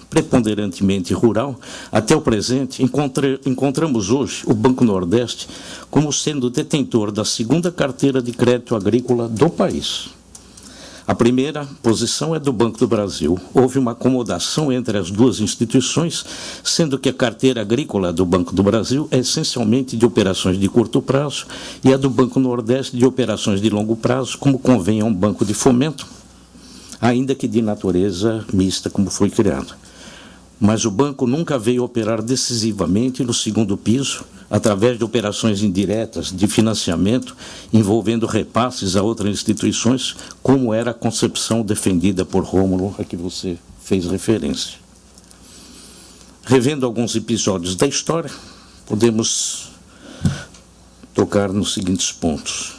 preponderantemente rural, até o presente, encontramos hoje o Banco Nordeste como sendo detentor da segunda carteira de crédito agrícola do país. A primeira posição é do Banco do Brasil. Houve uma acomodação entre as duas instituições, sendo que a carteira agrícola do Banco do Brasil é essencialmente de operações de curto prazo e a do Banco Nordeste de operações de longo prazo, como convém a um banco de fomento, ainda que de natureza mista, como foi criado. Mas o banco nunca veio operar decisivamente no segundo piso, através de operações indiretas de financiamento, envolvendo repasses a outras instituições, como era a concepção defendida por Rômulo, a que você fez referência. Revendo alguns episódios da história, podemos tocar nos seguintes pontos.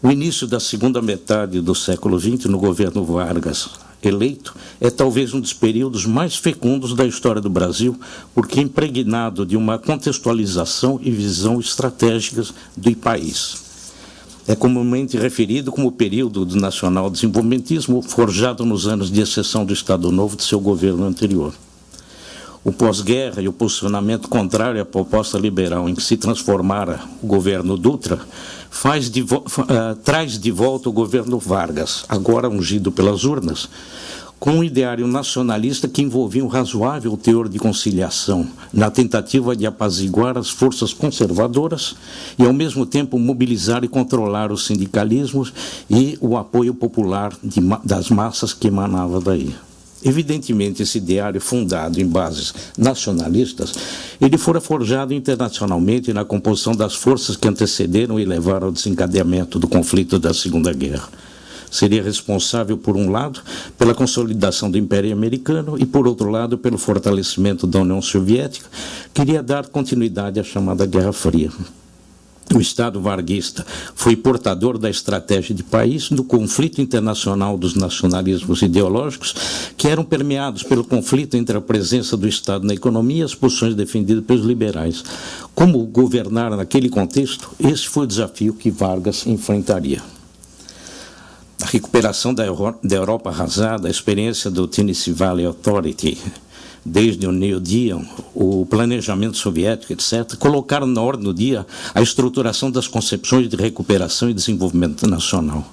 O início da segunda metade do século XX, no governo Vargas eleito, é talvez um dos períodos mais fecundos da história do Brasil, porque é impregnado de uma contextualização e visão estratégicas do país. é comumente referido como o período do nacional-desenvolvimentismo forjado nos anos de exceção do Estado Novo de seu governo anterior. O pós-guerra e o posicionamento contrário à proposta liberal em que se transformara o governo Dutra traz de volta o governo Vargas, agora ungido pelas urnas, com um ideário nacionalista que envolvia um razoável teor de conciliação, na tentativa de apaziguar as forças conservadoras e, ao mesmo tempo, mobilizar e controlar os sindicalismos e o apoio popular das massas que emanava daí. Evidentemente, esse ideário fundado em bases nacionalistas, ele fora forjado internacionalmente na composição das forças que antecederam e levaram ao desencadeamento do conflito da Segunda Guerra. Seria responsável, por um lado, pela consolidação do Império Americano e, por outro lado, pelo fortalecimento da União Soviética, que iria dar continuidade à chamada Guerra Fria. O Estado varguista foi portador da estratégia de país no conflito internacional dos nacionalismos ideológicos, que eram permeados pelo conflito entre a presença do Estado na economia e as posições defendidas pelos liberais. Como governar naquele contexto? Esse foi o desafio que Vargas enfrentaria. A recuperação da Europa arrasada, a experiência do Tennessee Valley Authority, desde o New Deal, o planejamento soviético, etc., colocaram na ordem do dia a estruturação das concepções de recuperação e desenvolvimento nacional.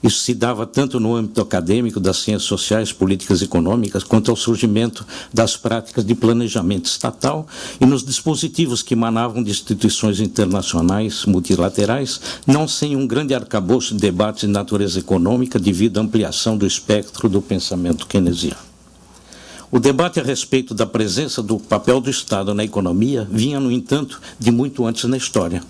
Isso se dava tanto no âmbito acadêmico das ciências sociais, políticas e econômicas, quanto ao surgimento das práticas de planejamento estatal e nos dispositivos que emanavam de instituições internacionais multilaterais, não sem um grande arcabouço de debates de natureza econômica devido à ampliação do espectro do pensamento keynesiano. O debate a respeito da presença do papel do Estado na economia vinha, no entanto, de muito antes na história.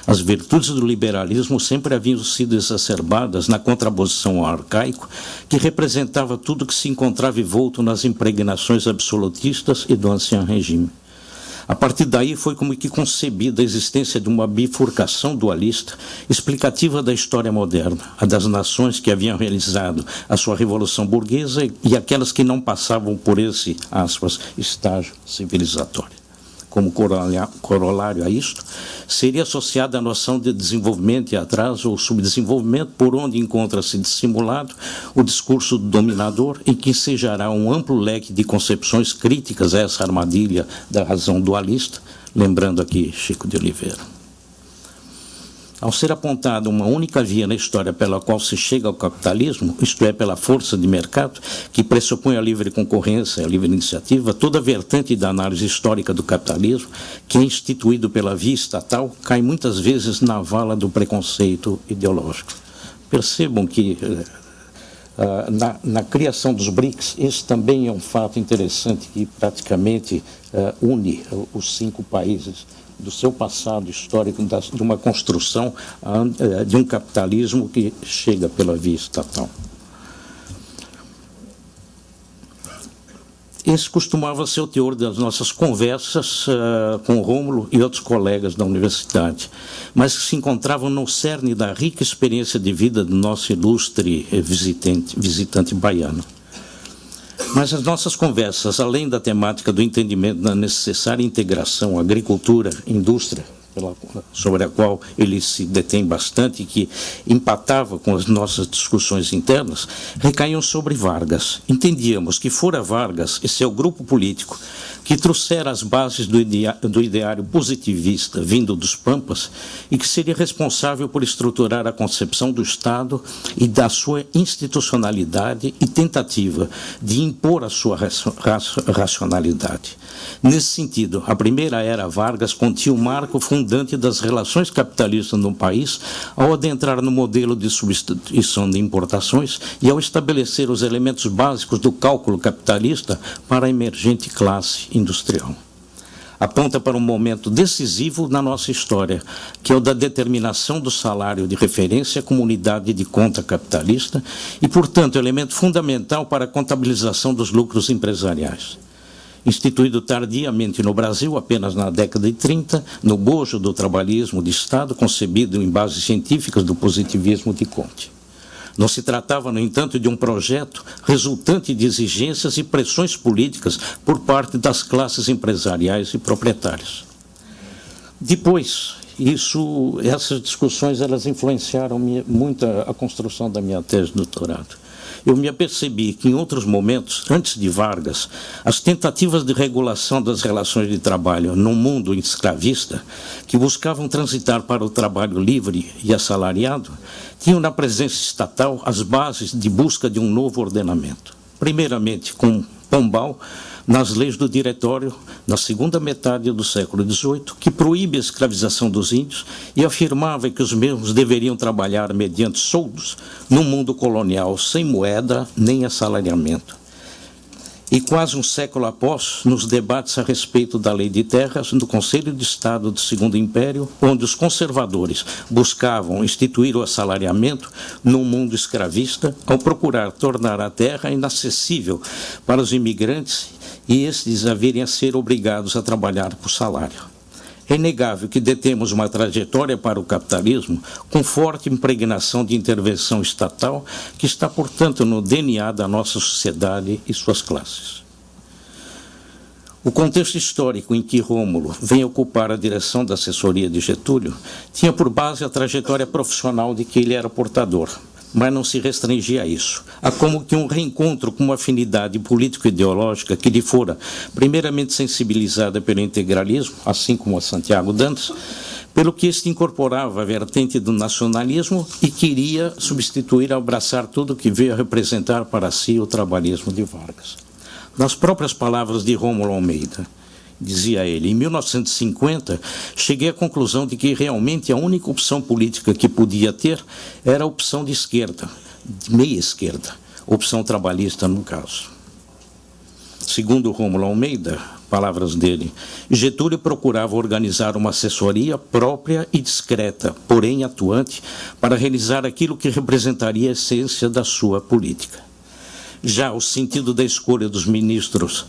As virtudes do liberalismo sempre haviam sido exacerbadas na contraposição ao arcaico, que representava tudo que se encontrava envolto nas impregnações absolutistas e do ancião regime. A partir daí foi como que concebida a existência de uma bifurcação dualista, explicativa da história moderna, a das nações que haviam realizado a sua revolução burguesa e aquelas que não passavam por esse, aspas, estágio civilizatório. Como corolário a isto, seria associada a noção de desenvolvimento e atraso ou subdesenvolvimento, por onde encontra-se dissimulado o discurso do dominador e que ensejará um amplo leque de concepções críticas a essa armadilha da razão dualista, lembrando aqui Chico de Oliveira. Ao ser apontada uma única via na história pela qual se chega ao capitalismo, isto é, pela força de mercado, que pressupõe a livre concorrência, a livre iniciativa, toda a vertente da análise histórica do capitalismo, que é instituído pela via estatal, cai muitas vezes na vala do preconceito ideológico. Percebam que na criação dos BRICS, esse também é um fato interessante que praticamente une os 5 países do seu passado histórico, de uma construção de um capitalismo que chega pela via estatal. Esse costumava ser o teor das nossas conversas com o Rômulo e outros colegas da universidade, mas que se encontravam no cerne da rica experiência de vida do nosso ilustre visitante baiano. Mas as nossas conversas, além da temática do entendimento da necessária integração agricultura-indústria, sobre a qual ele se detém bastante e que empatava com as nossas discussões internas, recaíam sobre Vargas. Entendíamos que fora Vargas e seu grupo político que trouxera as bases do ideário positivista vindo dos Pampas e que seria responsável por estruturar a concepção do Estado e da sua institucionalidade e tentativa de impor a sua racionalidade. Nesse sentido, a primeira era Vargas continha o marco fundante das relações capitalistas no país ao adentrar no modelo de substituição de importações e ao estabelecer os elementos básicos do cálculo capitalista para a emergente classe industrial. Aponta para um momento decisivo na nossa história, que é o da determinação do salário de referência como unidade de conta capitalista e, portanto, elemento fundamental para a contabilização dos lucros empresariais. Instituído tardiamente no Brasil, apenas na década de 30, no bojo do trabalhismo de Estado, concebido em bases científicas do positivismo de Comte. Não se tratava, no entanto, de um projeto resultante de exigências e pressões políticas por parte das classes empresariais e proprietárias. Depois, Essas discussões elas influenciaram muito a construção da minha tese de doutorado. Eu me apercebi que, em outros momentos, antes de Vargas, as tentativas de regulação das relações de trabalho num mundo escravista, que buscavam transitar para o trabalho livre e assalariado, tinham na presença estatal as bases de busca de um novo ordenamento. Primeiramente, com Pombal, nas leis do Diretório, na segunda metade do século XVIII, que proíbe a escravização dos índios e afirmava que os mesmos deveriam trabalhar mediante soldos num mundo colonial sem moeda nem assalariamento. E quase um século após, nos debates a respeito da Lei de Terras, no Conselho de Estado do Segundo Império, onde os conservadores buscavam instituir o assalariamento num mundo escravista, ao procurar tornar a terra inacessível para os imigrantes e estes a virem a ser obrigados a trabalhar por salário. É inegável que detemos uma trajetória para o capitalismo com forte impregnação de intervenção estatal que está, portanto, no DNA da nossa sociedade e suas classes. O contexto histórico em que Rômulo vem ocupar a direção da assessoria de Getúlio tinha por base a trajetória profissional de que ele era portador, mas não se restringia a isso. Há como que um reencontro com uma afinidade político-ideológica que lhe fora primeiramente sensibilizada pelo integralismo, assim como a Santiago Dantas, pelo que este incorporava a vertente do nacionalismo e queria substituir, abraçar tudo o que veio a representar para si o trabalhismo de Vargas. Nas próprias palavras de Rômulo Almeida, dizia ele, em 1950, cheguei à conclusão de que realmente a única opção política que podia ter era a opção de esquerda, de meia esquerda, opção trabalhista no caso. Segundo Rômulo Almeida, palavras dele, Getúlio procurava organizar uma assessoria própria e discreta, porém atuante, para realizar aquilo que representaria a essência da sua política. Já o sentido da escolha dos ministros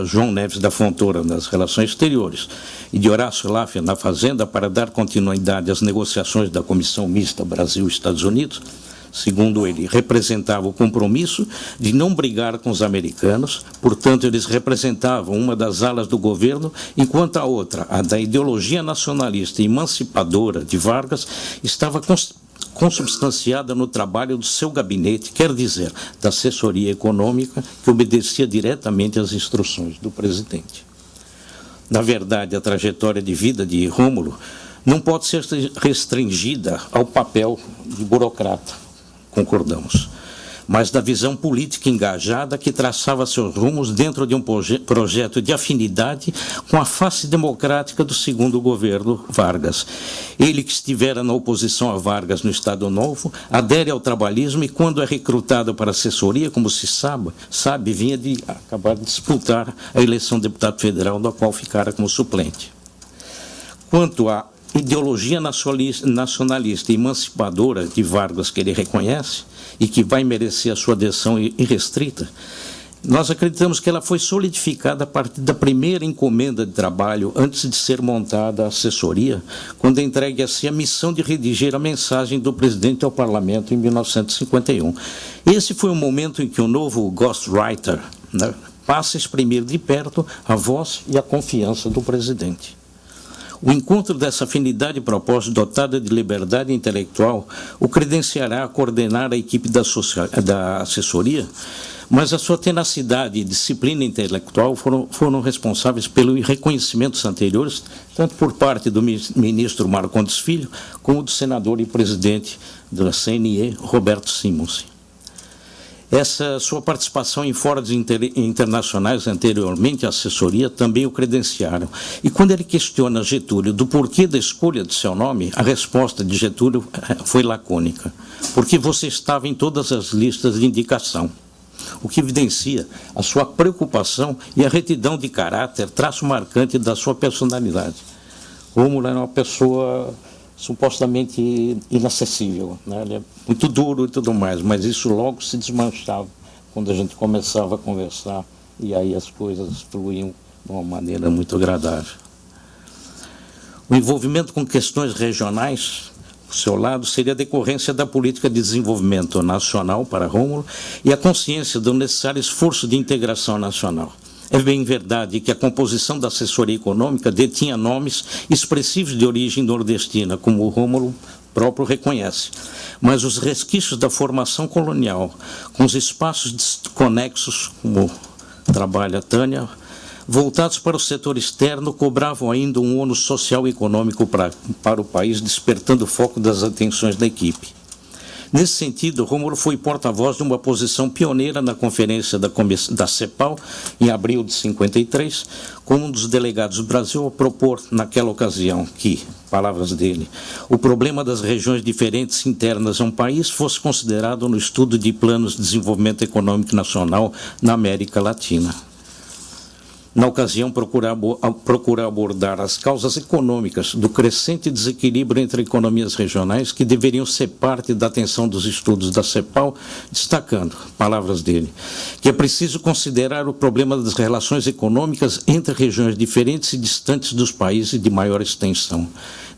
João Neves da Fontoura nas relações exteriores e de Horácio Lafer na Fazenda para dar continuidade às negociações da Comissão Mista Brasil-Estados Unidos, segundo ele, representava o compromisso de não brigar com os americanos, portanto, eles representavam uma das alas do governo, enquanto a outra, a da ideologia nacionalista e emancipadora de Vargas, estava consubstanciada no trabalho do seu gabinete, quer dizer, da assessoria econômica, que obedecia diretamente às instruções do presidente. Na verdade, a trajetória de vida de Rômulo não pode ser restringida ao papel de burocrata, concordamos, mas da visão política engajada que traçava seus rumos dentro de um projeto de afinidade com a face democrática do segundo governo Vargas. Ele que estivera na oposição a Vargas no Estado Novo, adere ao trabalhismo e, quando é recrutado para a assessoria, como se sabe, vinha de acabar de disputar a eleição de deputado federal, da qual ficara como suplente. Quanto à ideologia nacionalista e emancipadora de Vargas que ele reconhece e que vai merecer a sua adesão irrestrita, nós acreditamos que ela foi solidificada a partir da primeira encomenda de trabalho antes de ser montada a assessoria, quando entregue a si a missão de redigir a mensagem do presidente ao parlamento em 1951. Esse foi o momento em que o novo ghostwriter, né, passa a exprimir de perto a voz e a confiança do presidente. O encontro dessa afinidade proposta, dotada de liberdade intelectual, o credenciará a coordenar a equipe da assessoria, mas a sua tenacidade e disciplina intelectual foram responsáveis pelos reconhecimentos anteriores, tanto por parte do ministro Marcondes Filho, como do senador e presidente da CNE, Roberto Simons. Essa sua participação em fóruns internacionais anteriormente à assessoria também o credenciaram. E quando ele questiona Getúlio do porquê da escolha de seu nome, a resposta de Getúlio foi lacônica. Porque você estava em todas as listas de indicação. O que evidencia a sua preocupação e a retidão de caráter, traço marcante da sua personalidade. Rômulo era uma pessoa supostamente inacessível, né? Ele é muito duro e tudo mais, mas isso logo se desmanchava quando a gente começava a conversar e aí as coisas fluíam de uma maneira muito agradável. O envolvimento com questões regionais, por seu lado, seria decorrência da política de desenvolvimento nacional para Rômulo e a consciência do necessário esforço de integração nacional. É bem verdade que a composição da assessoria econômica detinha nomes expressivos de origem nordestina, como o Rômulo próprio reconhece. Mas os resquícios da formação colonial, com os espaços desconexos, como trabalha a Tânia, voltados para o setor externo, cobravam ainda um ônus social e econômico para o país, despertando o foco das atenções da equipe. Nesse sentido, Rômulo foi porta-voz de uma posição pioneira na conferência da CEPAL, em abril de 53, como um dos delegados do Brasil a propor, naquela ocasião, que, palavras dele, o problema das regiões diferentes internas a um país fosse considerado no estudo de planos de desenvolvimento econômico nacional na América Latina. Na ocasião, procurar abordar as causas econômicas do crescente desequilíbrio entre economias regionais que deveriam ser parte da atenção dos estudos da CEPAL, destacando, palavras dele, que é preciso considerar o problema das relações econômicas entre regiões diferentes e distantes dos países de maior extensão.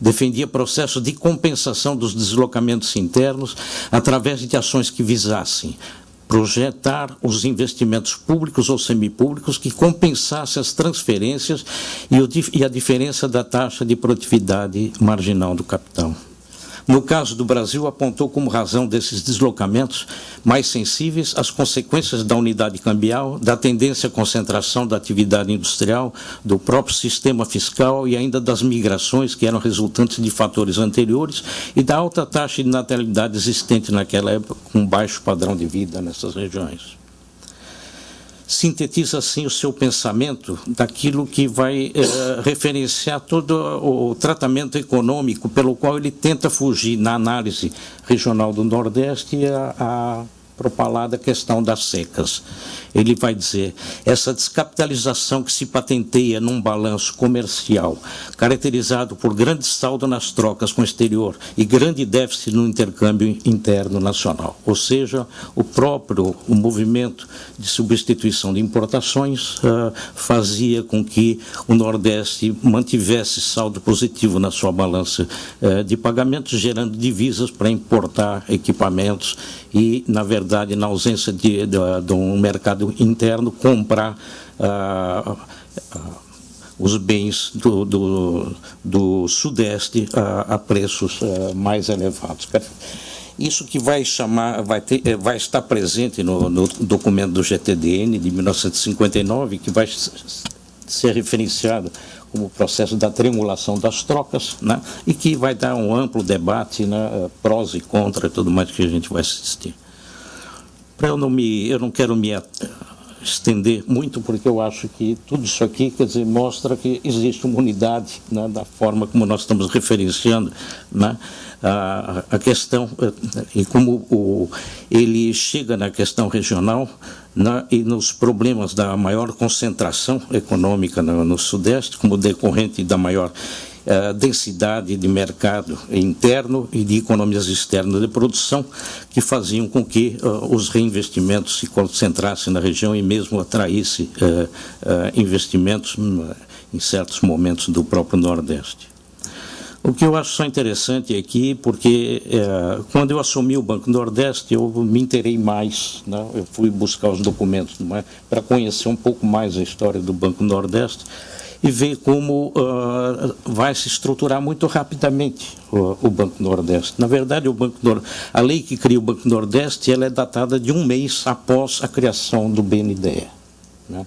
Defendia processo de compensação dos deslocamentos internos através de ações que visassem projetar os investimentos públicos ou semipúblicos que compensassem as transferências e a diferença da taxa de produtividade marginal do capital. No caso do Brasil, apontou como razão desses deslocamentos mais sensíveis as consequências da unidade cambial, da tendência à concentração da atividade industrial, do próprio sistema fiscal e ainda das migrações que eram resultantes de fatores anteriores e da alta taxa de natalidade existente naquela época, com baixo padrão de vida nessas regiões. Sintetiza, assim, o seu pensamento daquilo que vai referenciar todo o tratamento econômico pelo qual ele tenta fugir na análise regional do Nordeste a propalada questão das secas. Ele vai dizer, essa descapitalização que se patenteia num balanço comercial, caracterizado por grande saldo nas trocas com o exterior e grande déficit no intercâmbio interno nacional. Ou seja, o movimento de substituição de importações fazia com que o Nordeste mantivesse saldo positivo na sua balança de pagamentos, gerando divisas para importar equipamentos e, na verdade, na ausência de um mercado interno, comprar os bens do Sudeste a preços mais elevados. Isso que vai estar presente no documento do GTDN de 1959, que vai ser referenciado como o processo da triangulação das trocas, né, e que vai dar um amplo debate, né, prós e contra e tudo mais que a gente vai assistir. Eu não quero me estender muito, porque eu acho que tudo isso aqui, quer dizer, mostra que existe uma unidade, né, da forma como nós estamos referenciando, né, a questão, e como ele chega na questão regional, né, e nos problemas da maior concentração econômica no Sudeste, como decorrente da maior densidade de mercado interno e de economias externas de produção, que faziam com que os reinvestimentos se concentrassem na região e mesmo atraísse investimentos em certos momentos do próprio Nordeste. O que eu acho só interessante aqui, porque quando eu assumi o Banco Nordeste, eu me inteirei mais, né? Eu fui buscar os documentos para conhecer um pouco mais a história do Banco Nordeste e ver como vai se estruturar muito rapidamente o Banco Nordeste. Na verdade, a lei que cria o Banco Nordeste, ela é datada de um mês após a criação do BNDE, né?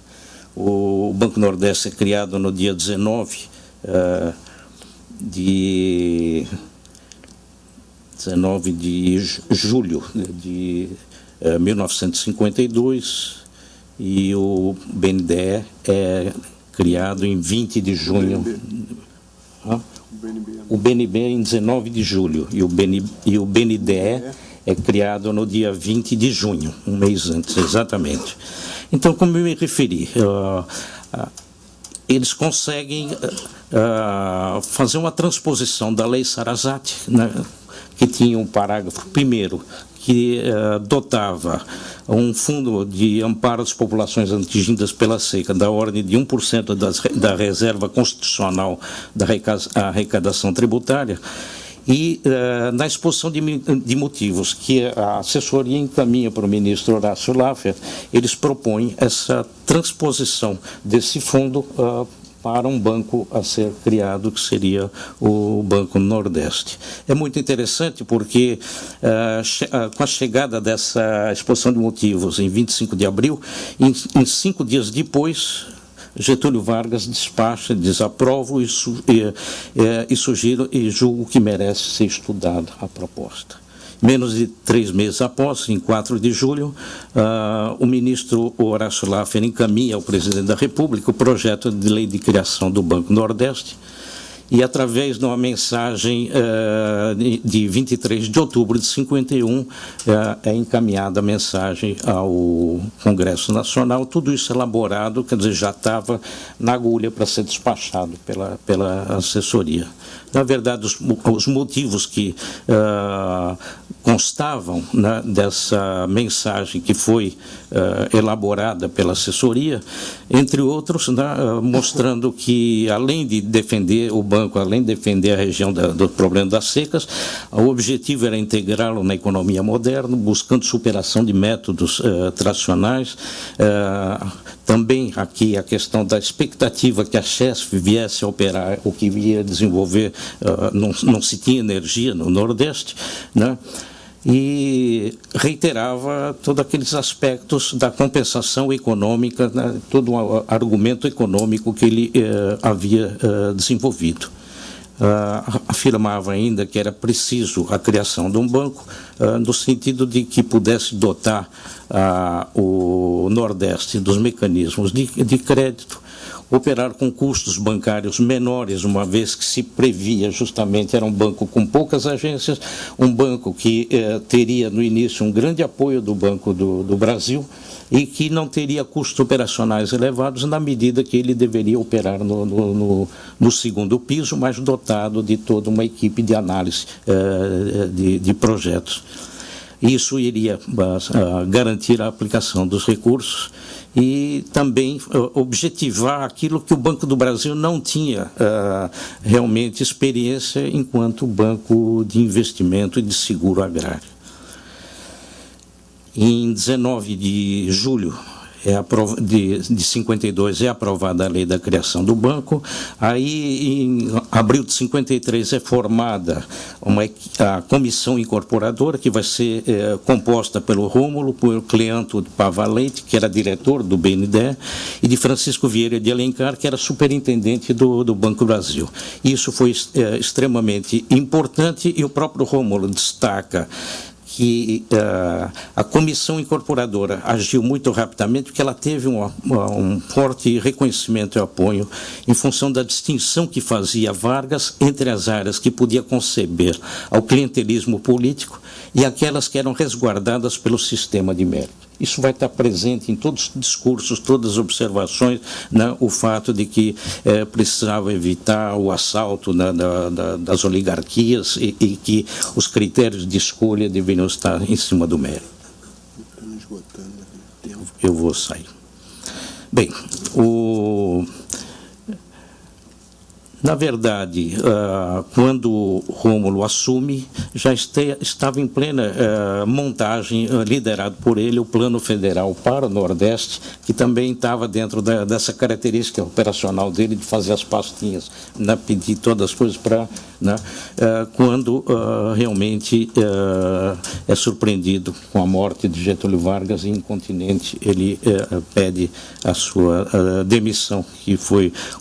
O Banco Nordeste é criado no dia 19 de julho de 1952 e o BNDE é criado em 20 de junho. O BNB é em 19 de julho e o BNDE é criado no dia 20 de junho, um mês antes, exatamente. Então, como eu me referi, eles conseguem fazer uma transposição da Lei Sarasate, né, que tinha um parágrafo primeiro que dotava um fundo de amparo às populações atingidas pela seca da ordem de 1% da reserva constitucional da arrecadação tributária, E na exposição de motivos que a assessoria encaminha para o ministro Horácio Laffer, eles propõem essa transposição desse fundo para um banco a ser criado, que seria o Banco Nordeste. É muito interessante porque, com a chegada dessa exposição de motivos em 25 de abril, em 5 dias depois, Getúlio Vargas despacha, desaprovo e sugiro e julgo que merece ser estudada a proposta. Menos de 3 meses após, em 4 de julho, o ministro Horácio Laffer encaminha ao presidente da República o projeto de lei de criação do Banco Nordeste e, através de uma mensagem de 23 de outubro de 51, é encaminhada a mensagem ao Congresso Nacional, tudo isso elaborado, quer dizer, já estava na agulha para ser despachado pela assessoria. Na verdade, os motivos que constavam, né, dessa mensagem que foi elaborada pela assessoria, entre outros, né, mostrando que, além de defender o banco, além de defender a região do problema das secas, o objetivo era integrá-lo na economia moderna, buscando superação de métodos tradicionais. Também aqui a questão da expectativa que a Chesf viesse a operar, o que ia desenvolver, não se tinha energia no Nordeste, né? E reiterava todos aqueles aspectos da compensação econômica, né, todo um argumento econômico que ele havia desenvolvido. Afirmava ainda que era preciso a criação de um banco, no sentido de que pudesse dotar o Nordeste dos mecanismos de crédito, operar com custos bancários menores, uma vez que se previa justamente, era um banco com poucas agências, um banco que teria no início um grande apoio do Banco do Brasil e que não teria custos operacionais elevados na medida que ele deveria operar no segundo piso, mas dotado de toda uma equipe de análise de projetos. Isso iria garantir a aplicação dos recursos e também objetivar aquilo que o Banco do Brasil não tinha realmente experiência enquanto banco de investimento e de seguro agrário. Em 19 de julho de 52 é aprovada a lei da criação do banco. Aí, em abril de 53, é formada a comissão incorporadora, que vai ser composta pelo Rômulo, por Cleanto Pavalente, que era diretor do BNDE, e de Francisco Vieira de Alencar, que era superintendente do Banco Brasil. Isso foi extremamente importante e o próprio Rômulo destaca que a comissão incorporadora agiu muito rapidamente, porque ela teve um forte reconhecimento e apoio em função da distinção que fazia Vargas entre as áreas que podia conceber ao clientelismo político e aquelas que eram resguardadas pelo sistema de mérito. Isso vai estar presente em todos os discursos, todas as observações, né, o fato de que precisava evitar o assalto das oligarquias e que os critérios de escolha deveriam estar em cima do mérito. Eu vou sair. Bem, na verdade, quando Rômulo assume, já estava em plena montagem, liderado por ele, o Plano Federal para o Nordeste, que também estava dentro dessa característica operacional dele de fazer as pastinhas, né, pedir todas as coisas para... Né, quando realmente é surpreendido com a morte de Getúlio Vargas e incontinente, ele pede a sua demissão,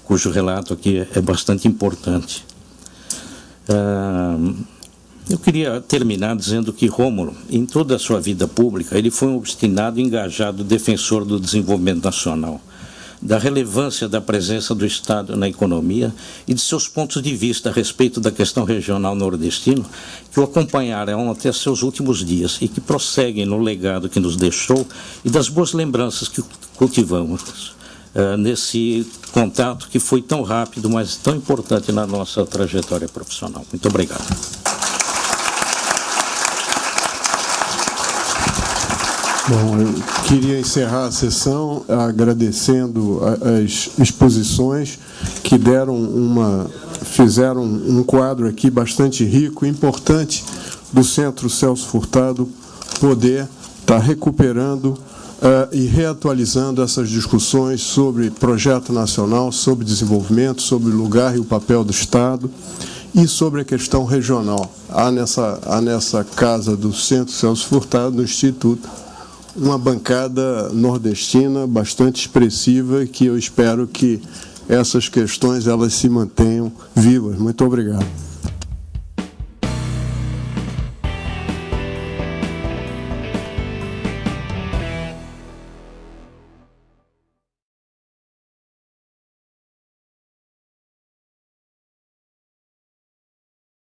cujo relato aqui é bastante importante. Eu queria terminar dizendo que Rômulo, em toda a sua vida pública, ele foi um obstinado e engajado defensor do desenvolvimento nacional, da relevância da presença do Estado na economia e de seus pontos de vista a respeito da questão regional nordestina, que o acompanharam até seus últimos dias e que prosseguem no legado que nos deixou e das boas lembranças que cultivamos nesse contato que foi tão rápido, mas tão importante na nossa trajetória profissional. Muito obrigado. Bom, eu queria encerrar a sessão agradecendo as exposições que deram uma fizeram um quadro aqui bastante rico e importante do Centro Celso Furtado poder estar recuperando e reatualizando essas discussões sobre projeto nacional, sobre desenvolvimento, sobre o lugar e o papel do Estado e sobre a questão regional. Há nessa casa do Centro Celso Furtado, do Instituto, uma bancada nordestina bastante expressiva, que eu espero que essas questões elas se mantenham vivas. Muito obrigado.